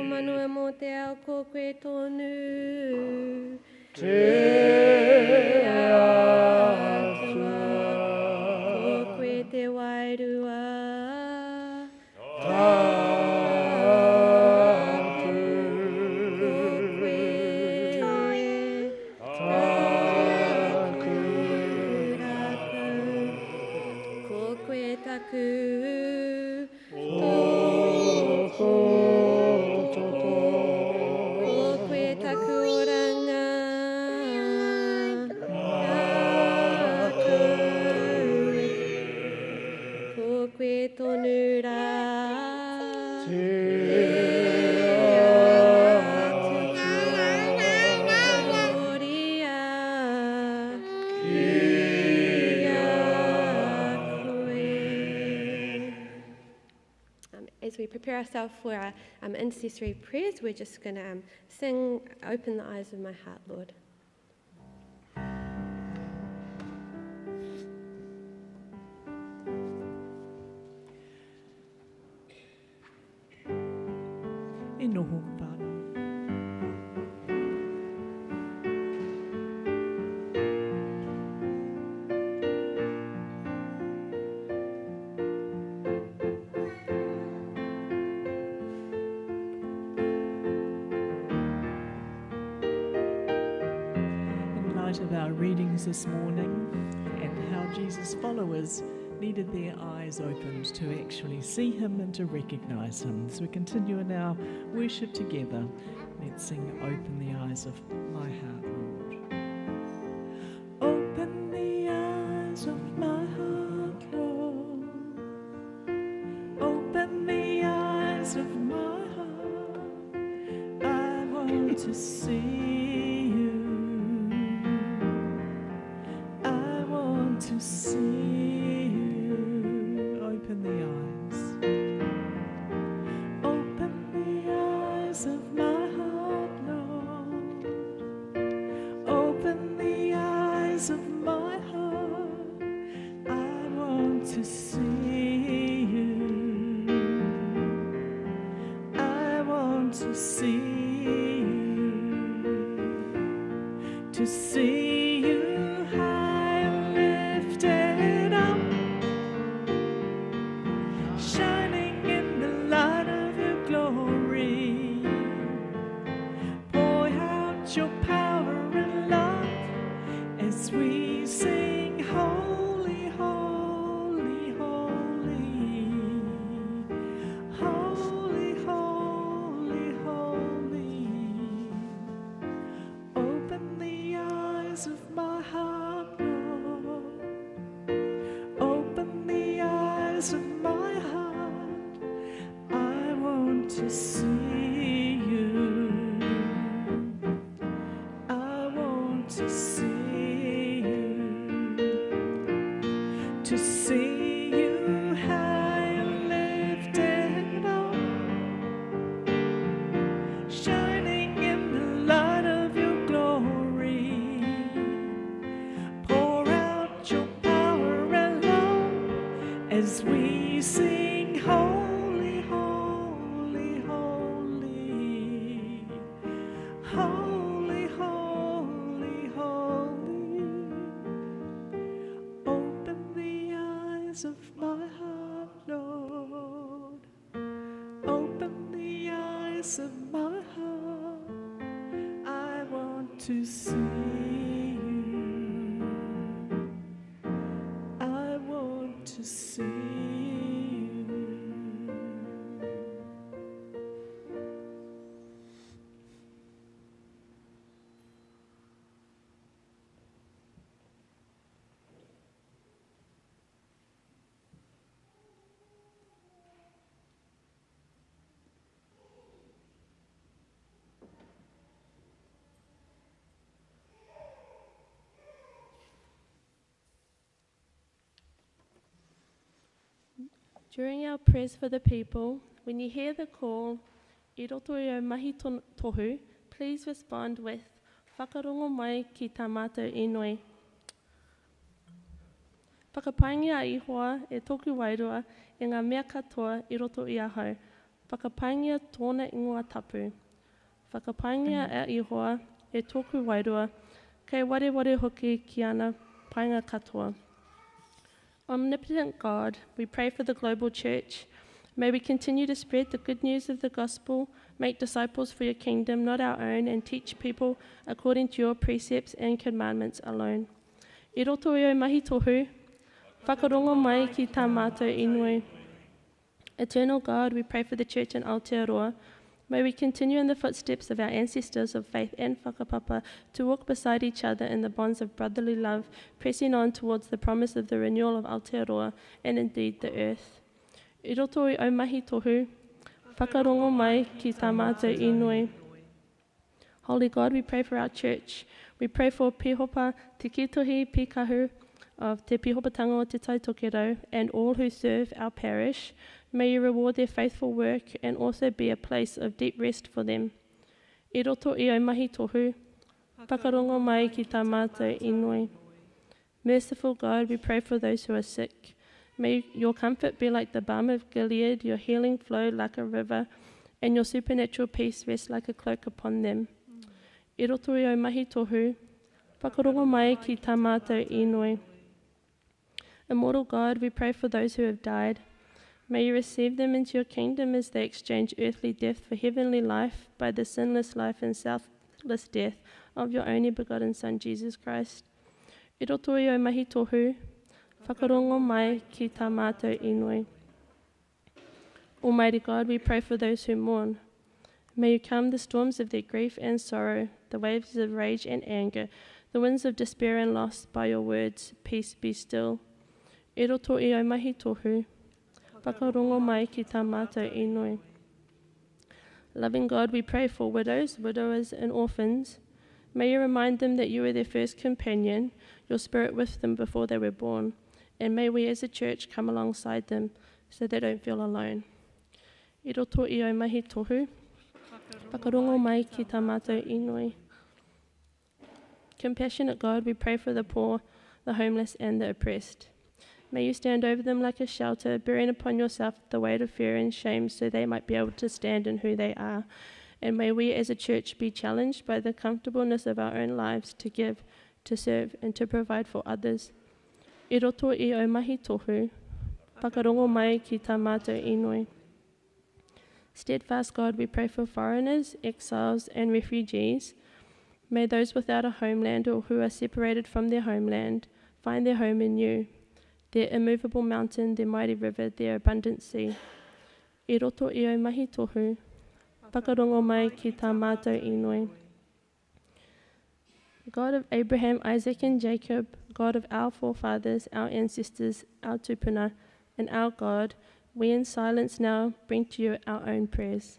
manua mō te ao ko koe tonu. Te atua, ko koe te wairua. Tapu, ko koe taku rātou. Ko koe taku tōko. koe tonu rā. As we prepare ourselves for our intercessory prayers, we're just going to sing, Open the Eyes of My Heart, Lord. E noho whānau. Of our readings this morning and how Jesus' followers needed their eyes opened to actually see him and to recognise him. As we continue in our worship together, let's sing Open the Eyes of My Heart, Lord. Open the eyes of my heart, Lord. Open the eyes of my heart. I want to see to see you. Open the eyes. Open the eyes of my heart, Lord. Open the eyes of my heart. I want to see you. I want to see you. To see you. We sing holy, holy, holy, holy, holy, holy. Open the eyes of my heart, Lord. Open the eyes of my heart. I want to see you. I want to see. To see you high and lifted up, shining in the light of your glory. Pour out your power and love as we sing holy, holy, holy, holy, holy, holy. Open the eyes of my heart, Lord. Open the eyes of my heart. I want to see you. I want to see you. During our prayers for the people, when you hear the call, I roto i au mahi tohu, please respond with whakarongo mai ki tā mātou inoi. Whakapaingia a ihoa e toku wairua e ngā mea katoa I roto I ahau. Whakapaingia tōna ingoa tapu. Whakapaingia a ihoa e toku wairua kei ware hoki ki ana painga katoa. Omnipotent God, we pray for the global church. May we continue to spread the good news of the gospel, make disciples for your kingdom, not our own, and teach people according to your precepts and commandments alone. I roto I au mahi tohu, whakarongo mai ki tā mātou inui. Eternal God, we pray for the church in Aotearoa. May we continue in the footsteps of our ancestors of faith and whakapapa to walk beside each other in the bonds of brotherly love, pressing on towards the promise of the renewal of Aotearoa and indeed the earth. I roto i au mahi tohu, whakarongo mai ki tā mātou inui. Holy God, we pray for our church. We pray for Pihopa Te Kitohi Pikahu of Te Pihopatanga o Te Tautokero and all who serve our parish. May you reward their faithful work and also be a place of deep rest for them. I roto i au mahi tohu, whakarongo mai ki tā mātou inui. Merciful God, we pray for those who are sick. May your comfort be like the balm of Gilead, your healing flow like a river, and your supernatural peace rest like a cloak upon them. I roto i au mahi tohu, whakarongo mai ki tā mātou inui. Immortal God, we pray for those who have died. May you receive them into your kingdom as they exchange earthly death for heavenly life by the sinless life and selfless death of your only begotten Son, Jesus Christ. I roto i au mahi tohu, whakarongo mai ki tā mātou inui. Almighty God, we pray for those who mourn. May you calm the storms of their grief and sorrow, the waves of rage and anger, the winds of despair and loss by your words, peace be still. I roto i au mahi tohu, whakarongo mai ki tā mātou inui. Loving God, we pray for widows, widowers and orphans. May you remind them that you were their first companion, your spirit with them before they were born. And may we as a church come alongside them so they don't feel alone. I roto i au mahi tohu, whakarongo mai ki tā mātou inui. Compassionate God, we pray for the poor, the homeless and the oppressed. May you stand over them like a shelter, bearing upon yourself the weight of fear and shame so they might be able to stand in who they are. And may we as a church be challenged by the comfortableness of our own lives to give, to serve and to provide for others. I roto i au mahi tohu, whakarongo mai ki tā mātou inui. Steadfast God, we pray for foreigners, exiles and refugees. May those without a homeland or who are separated from their homeland find their home in you, their immovable mountain, their mighty river, their abundant sea. I roto i au mahi tohu, whakarongo mai ki tā mātou inui. God of Abraham, Isaac and Jacob, God of our forefathers, our ancestors, our tupuna, and our God, we in silence now bring to you our own prayers.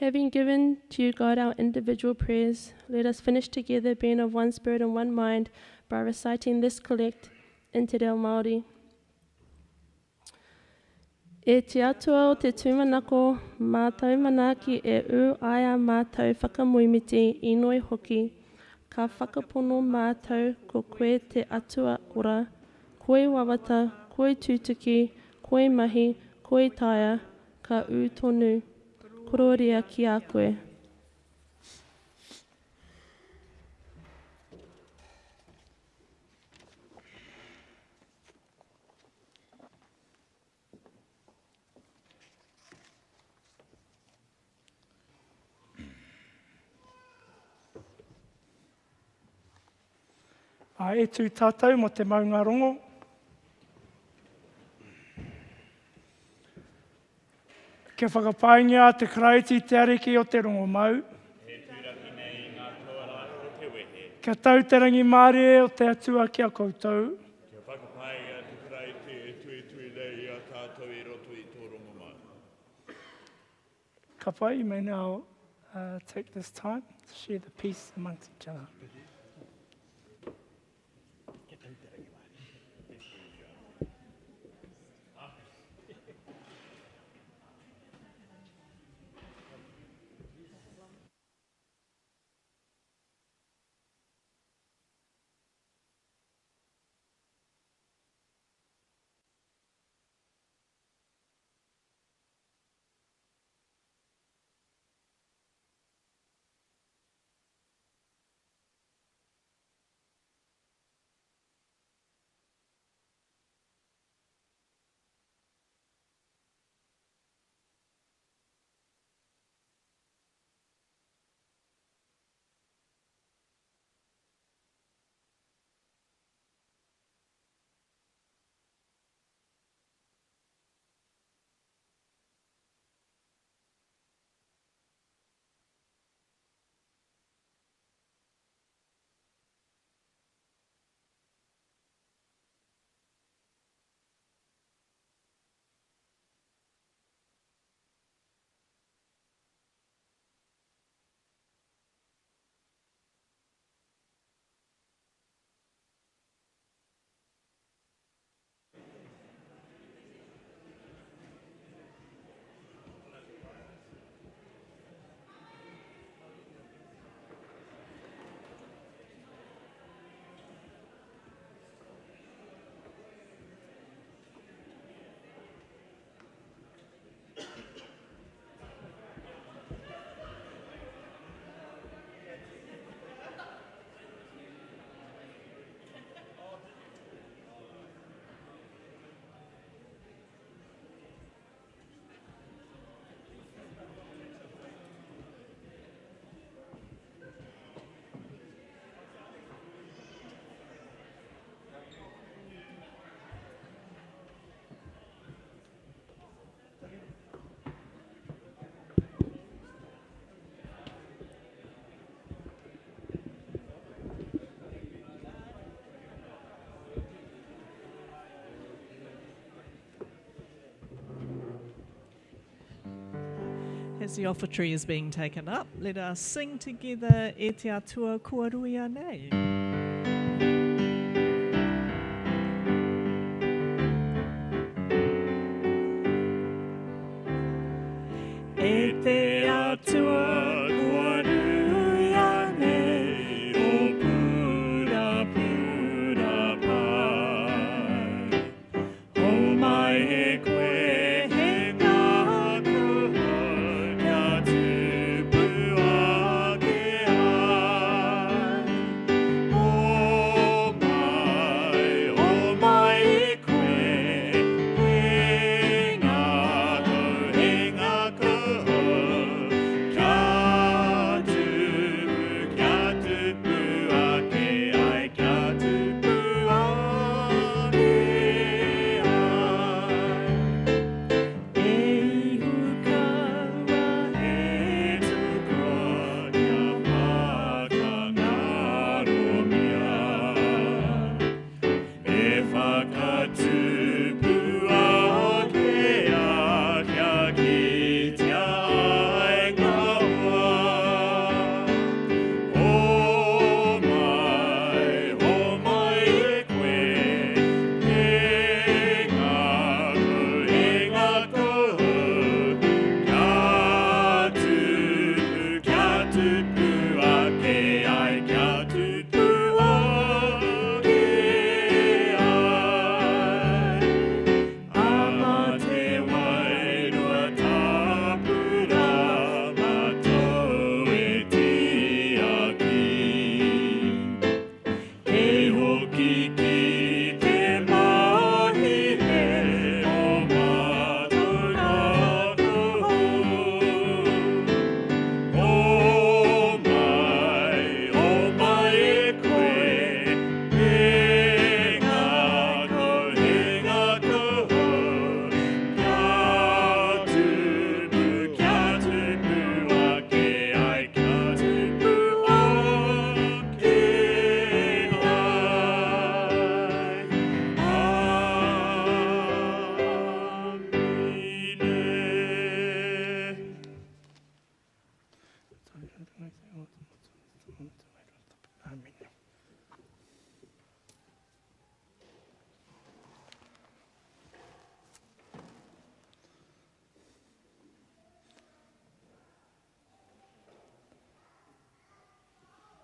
Having given to you, God, our individual prayers, let us finish together being of one spirit and one mind by reciting this collect in Te Reo Māori. E te atua o te tūmanako, mātou manaki e u aia mātou whakamuimiti inoi hoki, ka whakapono mātou ko koe te atua ora, koe wawata, koe tūtuki, koe mahi, koe taia, ka u tonu. Kororia ki a koe. E tū tātou mo te maunga rongo. Ke whakapaingia te karaiti te ariki o te rongo mau. He tūraki nei ngā tōra o te wehe. Kia tau te rangi Māori o te atua ki a koutou. Kia whakapaingia te karaiti e tui nei a tātou I roto I tō rongo mau. Ka pai, you may now take this time to share the peace amongst each other. As the offertory is being taken up, let us sing together E Te Atua Whakaaria Mai. E te atua whakaaria nei, o pura pura pai. O mai e koe he ngā kua, kia tupu ake ai. O mai e koe he ngā koe,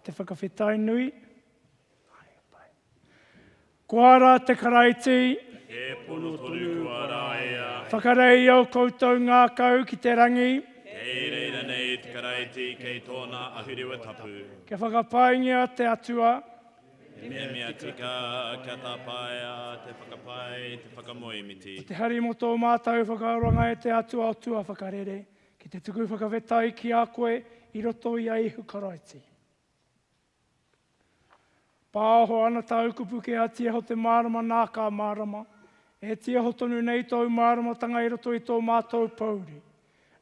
te whakawhetai nui. Koara te karaiti, E pono tonu kua rāea. whakarei au koutou ngā kau ki te rangi, Kei reira nei te karaiti kei tōna ahuriwa tapu. ke whakapaingia te atua, Me mea tika kia tā paea, te whakapai, te whakamoemiti. te hari mo tō mātou whakauranga e te atua o tua whakarere, ki te tuku whakawhetai ki a koe i roto i a ihu karaiti. Pāho ana tau kupu ke a tieho te mārama nā kā mārama, e tieho tonu nei tau mārama tanga i roto i tō mātou pauri.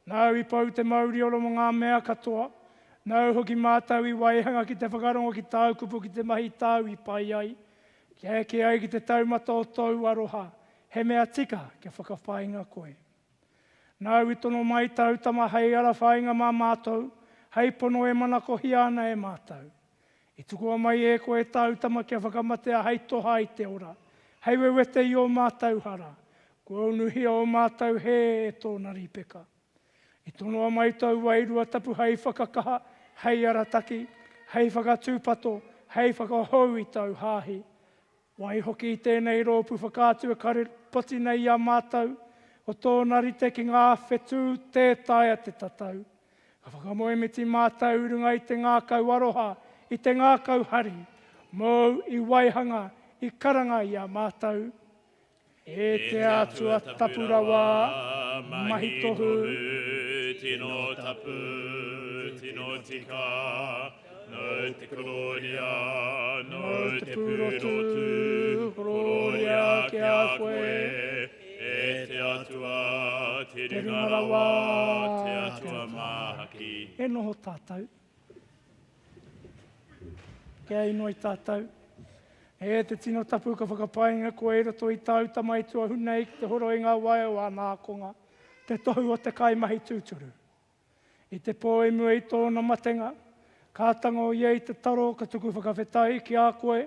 Nau i pau te mauri olo mo ngā mea katoa, nau hoki mātau i waihanga ki te whakarongo ki tau kupu ki te mahi tau i pai ai, ki heke ai ki te taumata o tau aroha, he mea tika ke whakawhainga koe. Nau i tono mai tau tama hei ara whainga mā mātou, hei pono e mana ko hiana e mātou. I tukua mai e koe tau tama kia whakamatea hei toha i te ora, hei wewete i o mātou hara, ko unuhi o mātou he e tōna ripeka. I tonoa mai tau wairua tapu hei whakakaha, hei arataki, hei whakatūpato, hei whakahau i tau hāhi. Wai hoki i tēnei rōpu whakātua kare poti nei a mātou, o tōna rite ki ngā whetū tētai a te tatau. Ka whakamoemiti mātou urunga i te ngākau aroha, i te ngākau hari, mō i waihanga, i karanga i a mātou. E te atua tapurawa, mahi tohu, tino tapu, tino tika, no te kororia, no te purotu, kororia ki a koe, e te atua, te ringarawa, te atua mahaki. E noho tātou. Kia inoi tātou. E te tino tapu ka whakapainga ko e roto i tau tamai tua hunei ki te horo i ngā wae o a nākonga. Te tohu o te kaimahi tūturu. I te pōemu i tōna matenga, ka tango iei te taro ka tuku whakawhetai ki a koe,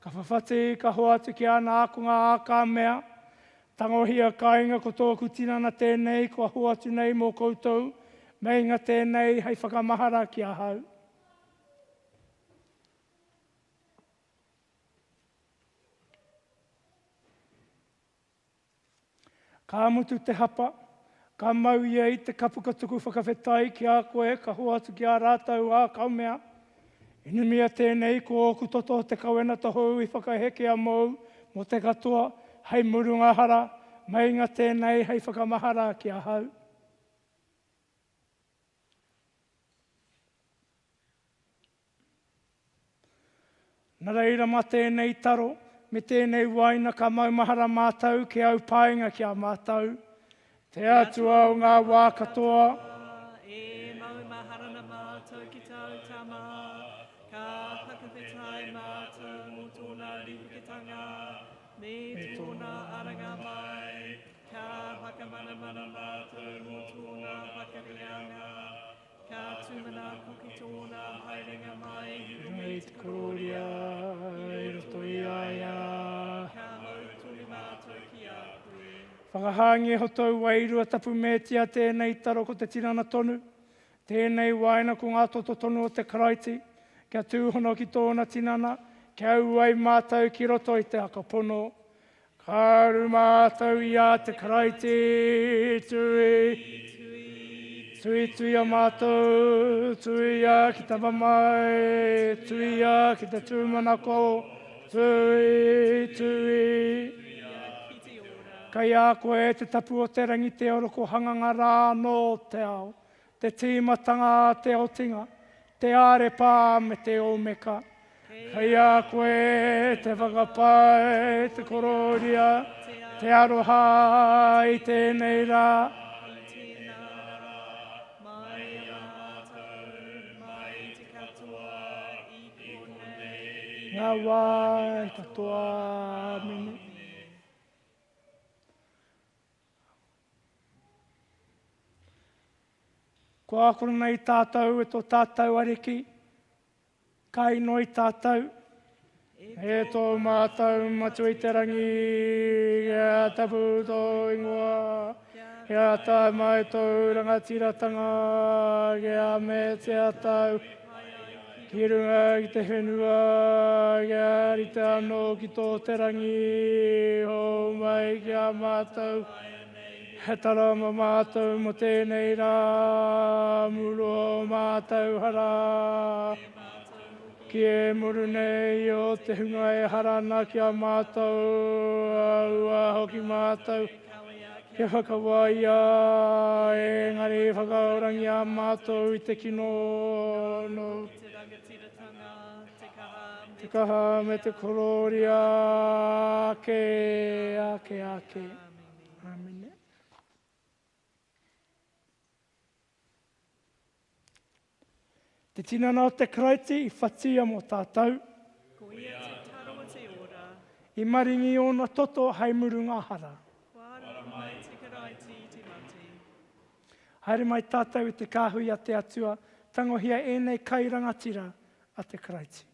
ka whawhati ka hoatu ki ana akunga a ka mea, tangohia kāinga ko tōku tinana tēnei, ko hoatu nei mō koutou, mei ngā tēnei hei whakamahara ki a hau. Ka mutu te hapa, ka mau iei te kapuka tuku whakawhetai ki a koe, ka hoatu ki a rātau a kaumea. Inumia tēnei ko oku toto te kawena tohou i whakaheke a mou, mo te katoa, hei murunga hara, mei ngā tēnei hei whakamahara ki a hau. Nā reira mā tēnei taro, me tēnei waina ka maumahara mātau ki au paenga ki a mātau. Te atua o ngā wā katoa. E maumahara na mātou ki tau tama, ka whakawhetai mātou mō tōna rihuketanga, me tōna aranga mai, ka whakamanamana mātou mō tōna whakareanga, ka tūmana kuki tōna haerenga mai, Rei te kororia, i roto i aia. ka mauturi mātou ki a koe. Whakahangi hotou wairua tapu mētia tēnei taro ko te tinana tonu. Tēnei waina ko ngā toto tonu o te karaiti. Kia tūhono ki tōna tinana. Kia uai mātou ki roto i te akapono. Kāru mātou i a te karaiti. Tui. Tui tui a mātou. Tui a ki tawa mai. Tui a ki te tūmanako. Tui. Tui. Kai a koe te tapu o te rangi te oro ko hanganga rā no te ao. Te tīmatanga te otinga. Te are pā me te omeka. Kai a koe te whakapai, te kororia. Te aroha i tēnei rā. Ngā wai katoa mene. Ko akora nei tātou e tō tātou ariki, kai noi tātou, e tō mātou matu i te rangi, e tapu tō ingoa, e a tai mai tō rangatiratanga, e a me te atau, ki runga ki te whenua, e a rita anō ki tō te rangi, ho mai ki a mātou, he tara ma mātou mo tēnei rā, muro o mātou hara. Ki e muru nei o te hunga e harana ki a mātou, aua hoki mātou. Ke whakawaia, engari whakaorangi a mātou i te kino. No. Te kaha me te kororia, ake. Amen. Te tinana o te karaiti i whatia mo tātou. Ko ia te taro o te ora, I maringi o na toto haimurunga hara. whara mai te karaiti i te mati. Haere mai tātou i te kāhui a te atua, tangohia enei kairangatira a te karaiti.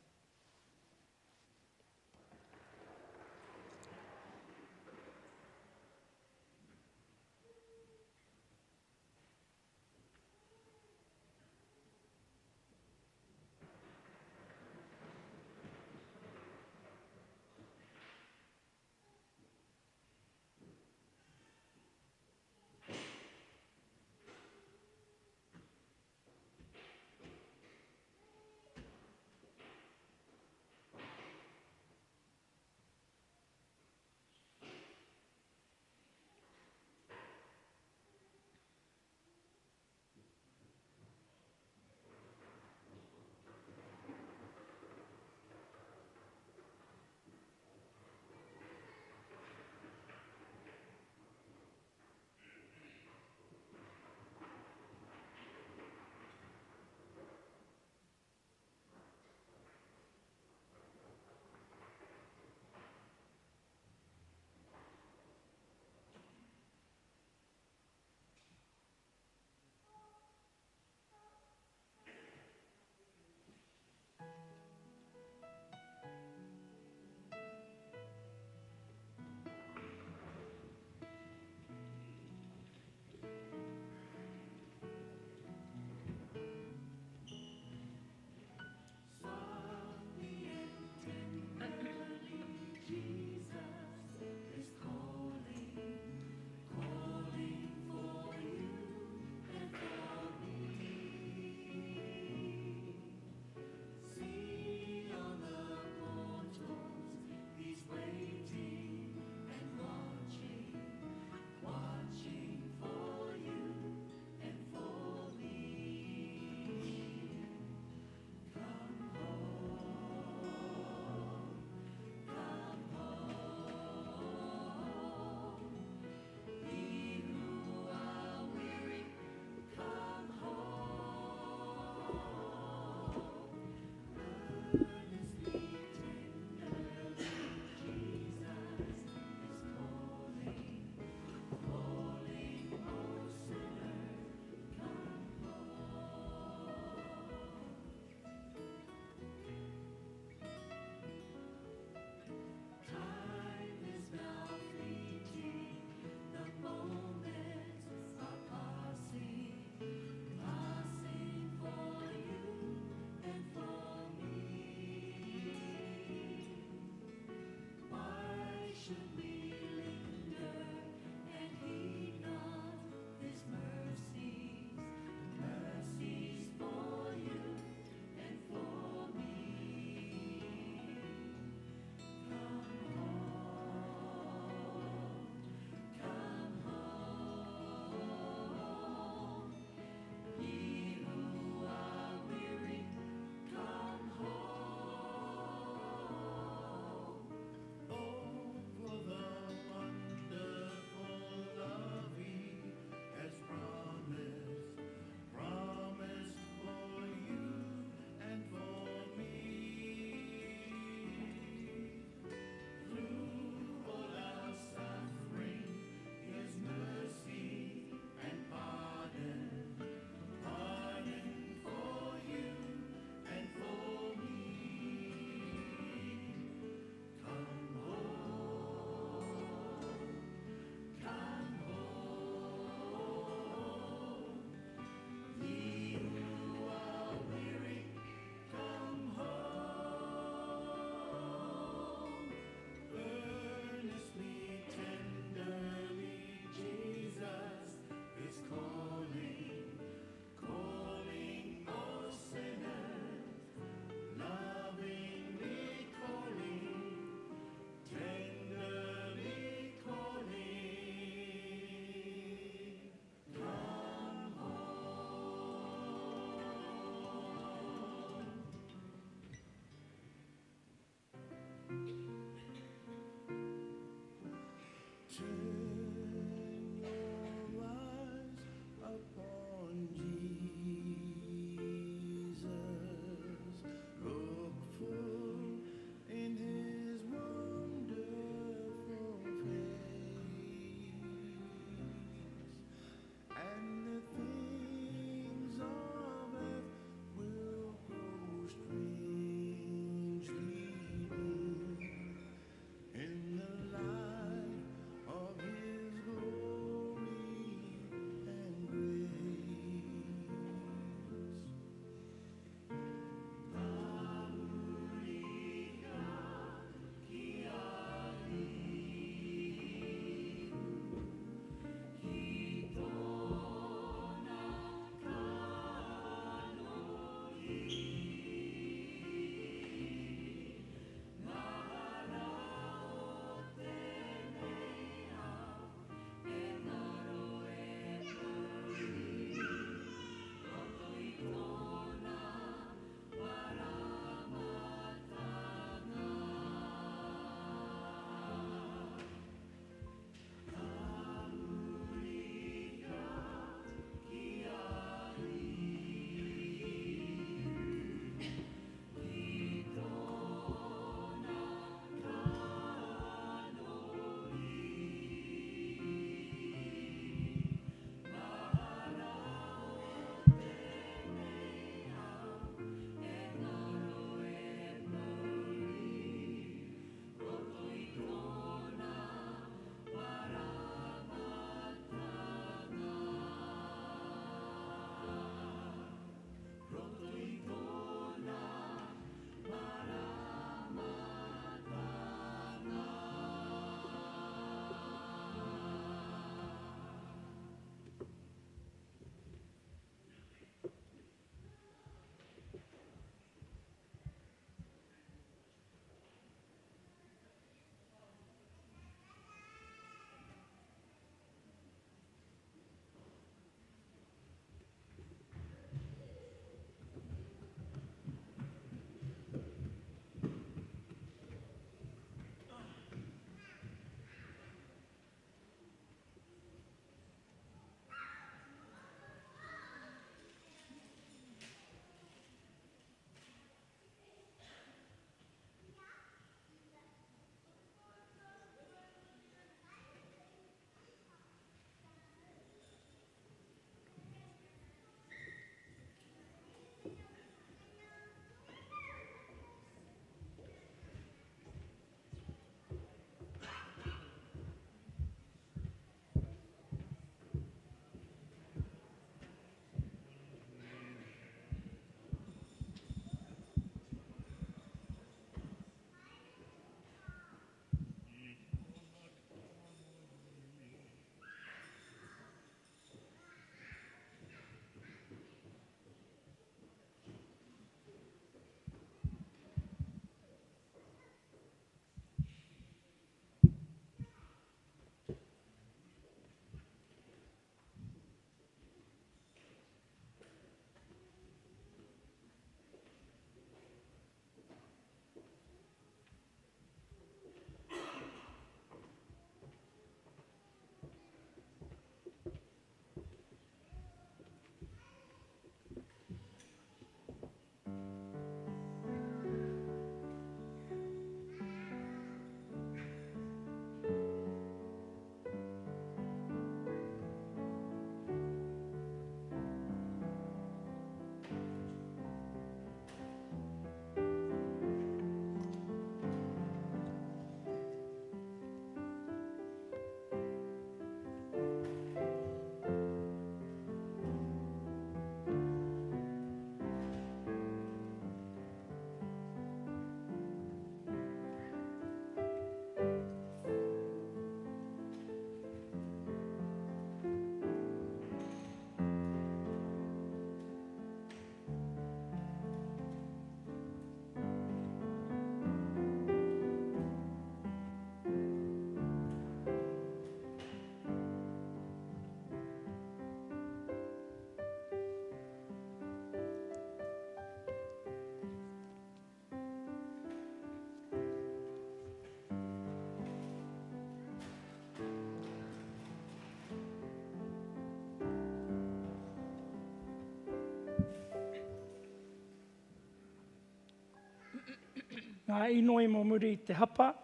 Ngā inoi mo muri te hapa.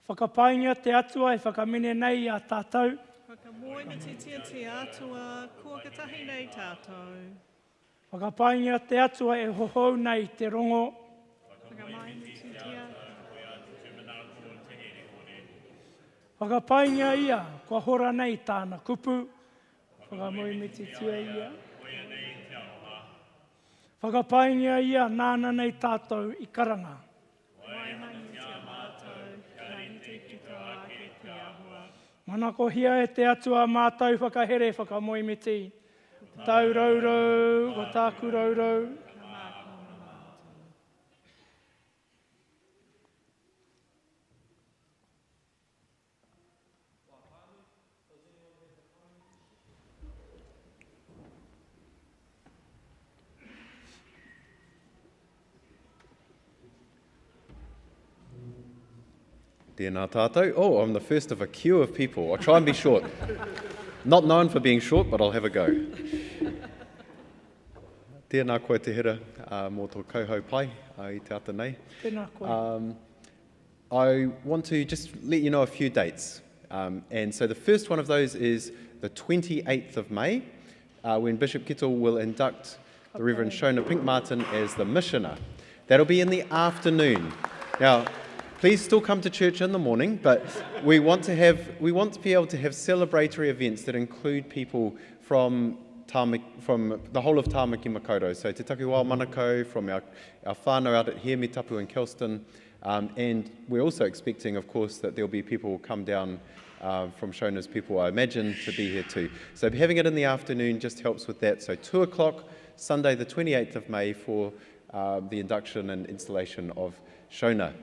Whakapainga te atua e whakamene nei a tātou. Whakamoemititia te atua, kua katahi nei tātou. Whakapainga te atua e hohou nei te rongo. Whakamoemititia. Whakapainga ia, kua hora nei tāna kupu. Whakamoemititia ia. Whakapainga ia, nāna nei tātou i karanga. Mana ko hia e te atua mātou whakahere whakamoemiti. Tau raurau, o tāku raurau. Tēnā tātou. Oh, I'm the first of a queue of people. I'll try and be short. Not known for being short, but I'll have a go. Tēnā koe te hira mō tō kauhau pai I te ata nei. Tēnā koe. I want to just let you know a few dates. And so the first one of those is the 28th of May, when Bishop Kittle will induct the Reverend Shona Pink Martin as the missioner. That'll be in the afternoon. Now, please still come to church in the morning, but we want to be able to have celebratory events that include people from the whole of Tāmaki Makaurau. So Te Takiwā Manukau, from our whānau out at Hemi Tapu in Kelston. And we're also expecting, of course, that there'll be people who come down from Shona's people, I imagine, to be here too. So having it in the afternoon just helps with that. So 2 o'clock, Sunday the 28th of May for the induction and installation of Shona.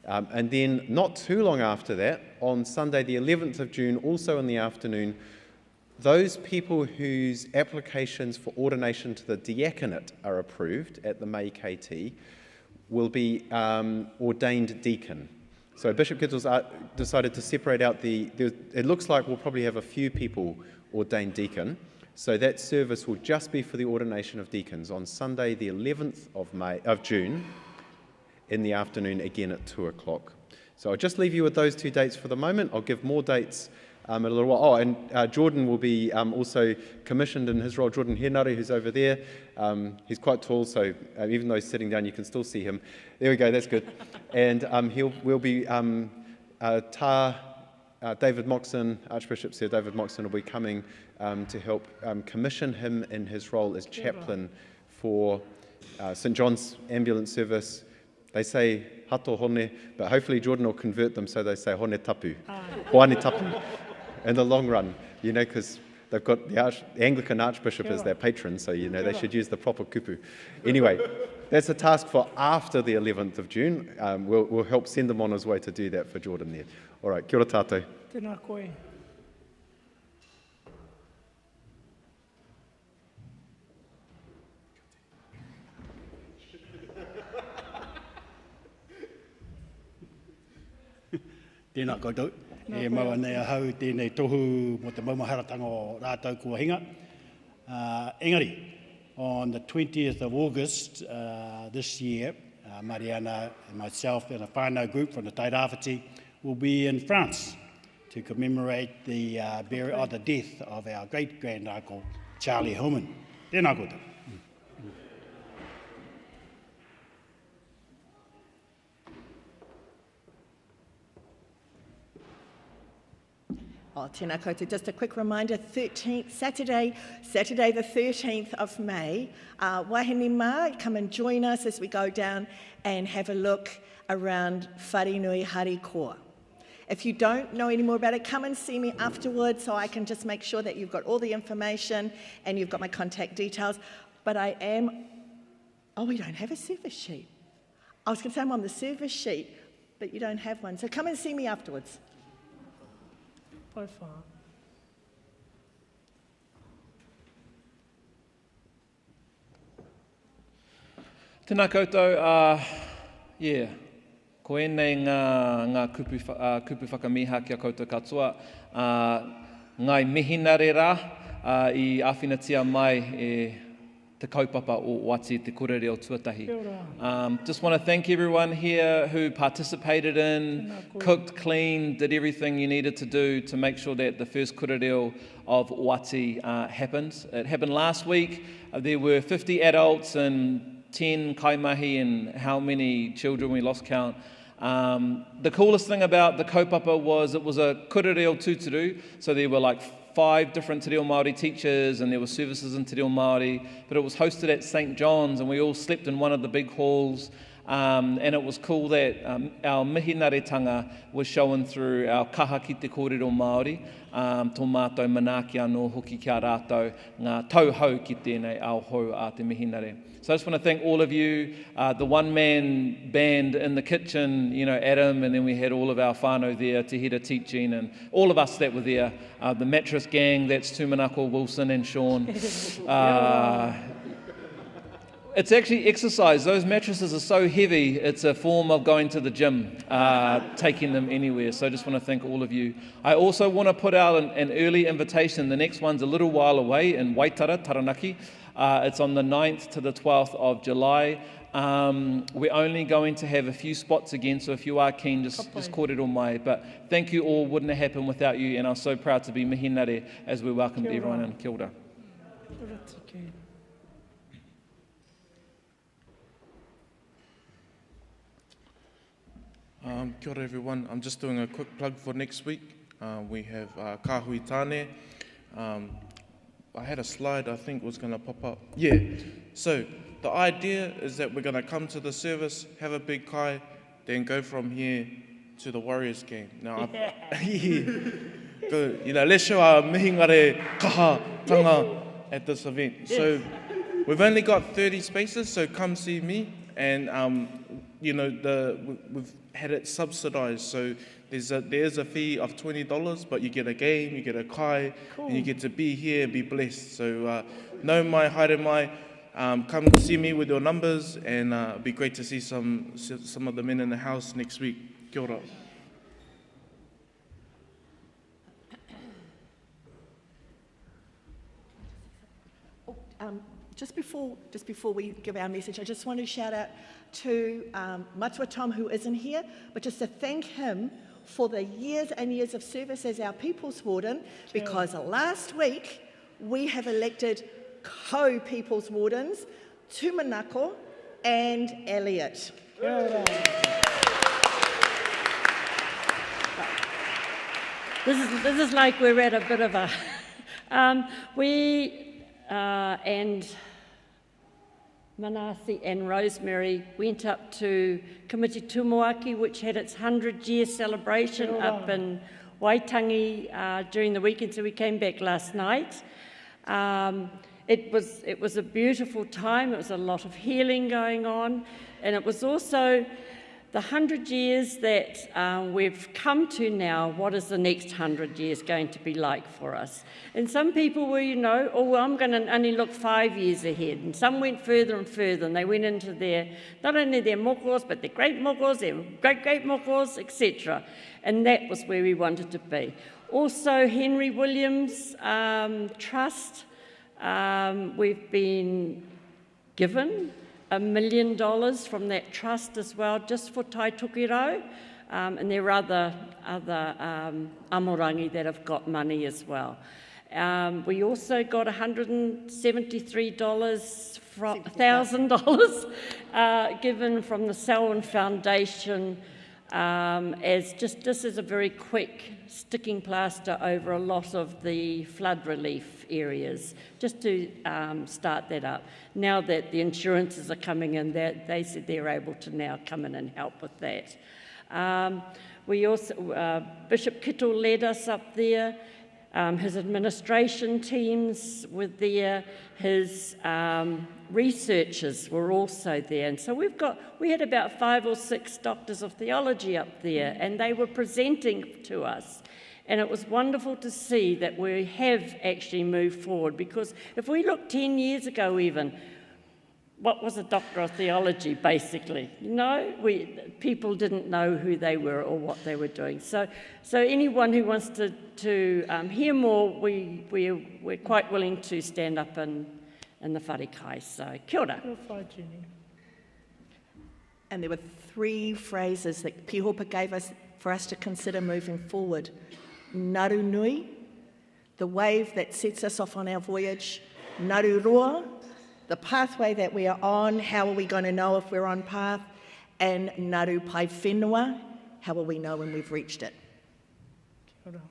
And then not too long after that, on Sunday the 11th of June, also in the afternoon, those people whose applications for ordination to the diaconate are approved at the May KT will be ordained deacon. So Bishop Kittle's decided to separate out it looks like we'll probably have a few people ordained deacon. So that service will just be for the ordination of deacons on Sunday the 11th of June, in the afternoon, again at 2 o'clock. So I'll just leave you with those two dates for the moment. I'll give more dates in a little while. Oh, and Jordan will be also commissioned in his role. Jordan Henare, who's over there. He's quite tall, so even though he's sitting down, you can still see him. There we go, that's good. And we'll be David Moxon, Archbishop Sir David Moxon will be coming to help commission him in his role as chaplain for St John's Ambulance Service. They say hato hone, but hopefully Jordan will convert them so they say hone tapu, hoane tapu, in the long run, because they've got the Anglican Archbishop as their patron, so they should use the proper kupu. Anyway, that's a task for after the 11th of June. We'll help send them on his way to do that for Jordan there. All right, kia ora tātou. Tēnā koe. Tēnā koutou. E maua nei ahau tēnei tohu mo te maumaharatanga o rātou kua hinga. Engari, on the 20th of August this year, Mariana and myself and a whānau group from the Tairāwhiti will be in France to commemorate the death of our great-grand-uncle, Charlie Hillman. Tēnā koutou. Oh, tēnā koutou. Just a quick reminder, Saturday the 13th of May, Wahine Mā, come and join us as we go down and have a look around Wharenui Harikoa. If you don't know any more about it, come and see me afterwards so I can just make sure that you've got all the information and you've got my contact details. But we don't have a service sheet. I was going to say I'm on the service sheet, but you don't have one. So come and see me afterwards. Pai whā. Tēnā koutou, ko enei ngā kupu whakamiha kia koutou katoa. Ngai mihinare rā I āwhinatia mai te kaupapa o Wati te korere o tuatahi. Just want to thank everyone here who participated in, cooked, cleaned, did everything you needed to do to make sure that the first korereo of Wati happened. It happened last week. There were 50 adults and 10 kaimahi, and how many children, we lost count. The coolest thing about the kaupapa was it was a korereo tūturu, so there were like 5 different Te Reo Māori teachers, and there were services in Te Reo Māori, but it was hosted at St. John's, and we all slept in one of the big halls, and it was cool that our mihinaretanga was showing through our kaha ki te kōrero Māori, tō mātou manaaki anō hoki kia rātou, ngā tauhau ki tēnei ao hou a te mihinare. So I just want to thank all of you, the one-man band in the kitchen, you know, Adam, and then we had all of our whānau there, Te Hira teaching, and all of us that were there, the mattress gang, that's Tūmanako, Wilson and Sean. It's actually exercise. Those mattresses are so heavy, it's a form of going to the gym, taking them anywhere. So I just want to thank all of you. I also want to put out an early invitation. The next one's a little while away in Waitara, Taranaki. It's on the 9th to the 12th of July. We're only going to have a few spots again, so if you are keen, just kōrero mai. But thank you all, wouldn't have happened without you, and I'm so proud to be mihinare as we welcome everyone in. Kia ora. Kia ora everyone. I'm just doing a quick plug for next week. We have Kāhui Tāne. I had a slide I think was going to pop up. Yeah, so the idea is that we're going to come to the service, have a big kai, then go from here to the Warriors game. Now, you know, let's show our mihingare kaha tanga at this event. So we've only got 30 spaces, so come see me. And, you know, we've had it subsidised, so there's a fee of $20, but you get a game, you get a kai, and you get to be here and be blessed. So no mai, haere mai, come see me with your numbers, and it'd be great to see some of the men in the house next week. Kia ora. Just before we give our message, I just want to shout out to Matua Tom, who isn't here, but just to thank him for the years and years of service as our People's Warden, because last week we have elected co-People's Wardens, Tūmanako and Elliot. This is like we're at a bit of a... and Manasi and Rosemary went up to Committee Tumuaki, which had its 100-year celebration up in Waitangi during the weekend, so we came back last night. It was a beautiful time. It was a lot of healing going on, and it was also the 100 years that we've come to now. What is the next 100 years going to be like for us? And some people were, you know, oh, well, I'm going to only look 5 years ahead. And some went further and further, and they went into not only their mokos, but their great mokos, their great-great mokos, etc. And that was where we wanted to be. Also, Henry Williams Trust, we've been given $1 million from that trust as well, just for Tai Tukirau, and there are other amorangi that have got money as well. We also got $173,000 given from the Selwyn Foundation as just this is a very quick sticking plaster over a lot of the flood relief areas, just to start that up. Now that the insurances are coming in, they said they're able to now come in and help with that. We also, Bishop Kittle led us up there. His administration teams were there. His researchers were also there. And so we had about 5 or 6 doctors of theology up there, and they were presenting to us. And it was wonderful to see that we have actually moved forward, because if we look 10 years ago even, what was a doctor of theology, basically? You know, people didn't know who they were or what they were doing. So anyone who wants to hear more, we're quite willing to stand up and in the wharekai. So, kia ora. And there were 3 phrases that Pihopa gave us for us to consider moving forward. Naru nui, the wave that sets us off on our voyage. Naru roa, the pathway that we are on, how are we going to know if we're on path? And naru pai whenua, how will we know when we've reached it? Kia ora.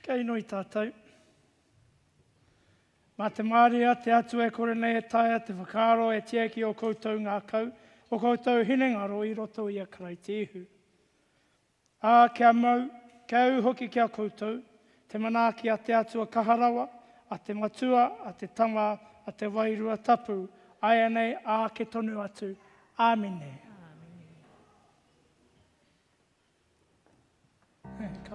Kei noi tātou. Mā te Māori te atu e kore nei e taia te whakaaro e tieki o koutou ngā kau, o koutou hinengaro i roto i a karai te ihu. A kia mau, kia au hoki kia koutou, te manaaki a te atua kaharawa, a te matua, a te tama, a te wairua tapu, aia nei a ke tonu atu. Āmine.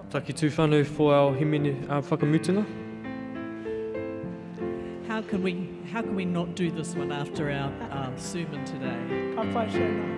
Taki tū whānau for our himene whakamutunga. How can we not do this one after our sermon today? Ka whai shona.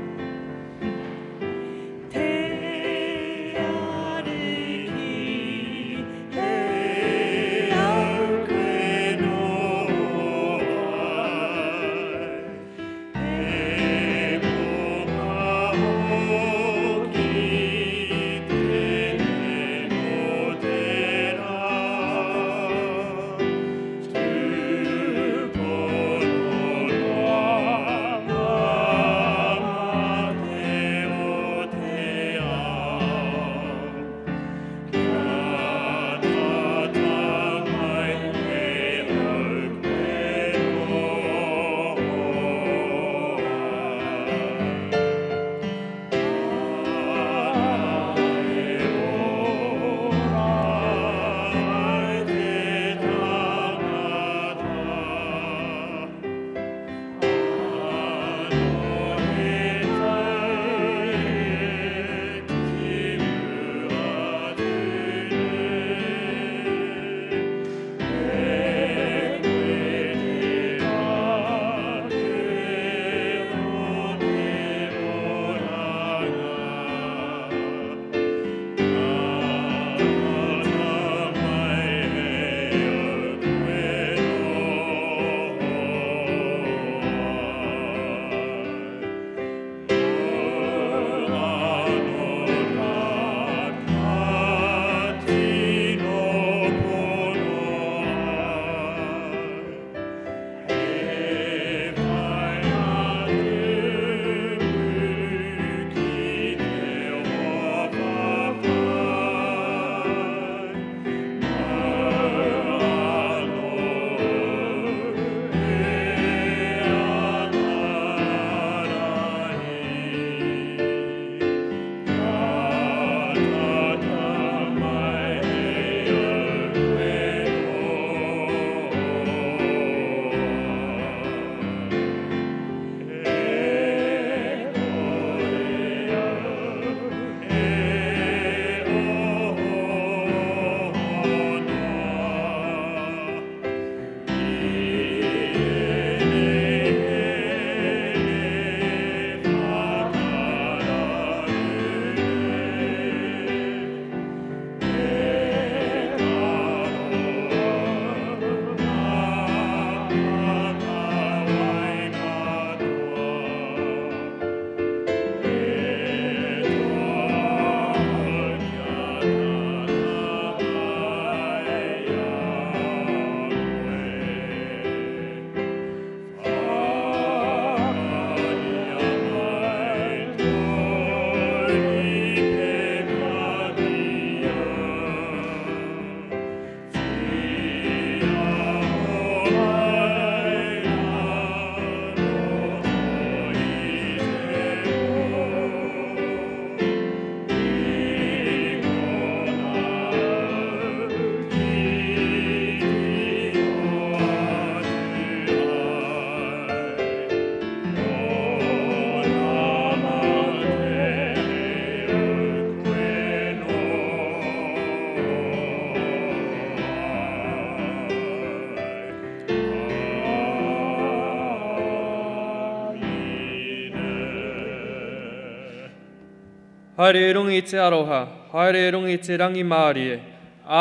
haere rungi te aroha, haere rungi te rangi Māori e.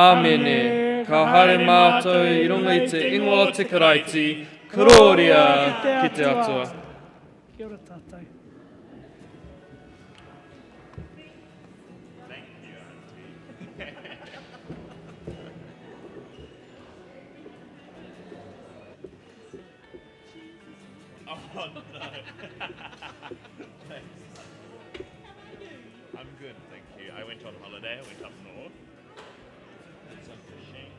Āmene, ka haere mātou I runga I te ingoa o te karaiti, Kororia ki te atua. Kia ora tātai. Oh, no. I'm good, thank you. I went on holiday, I went up north. Some fishing.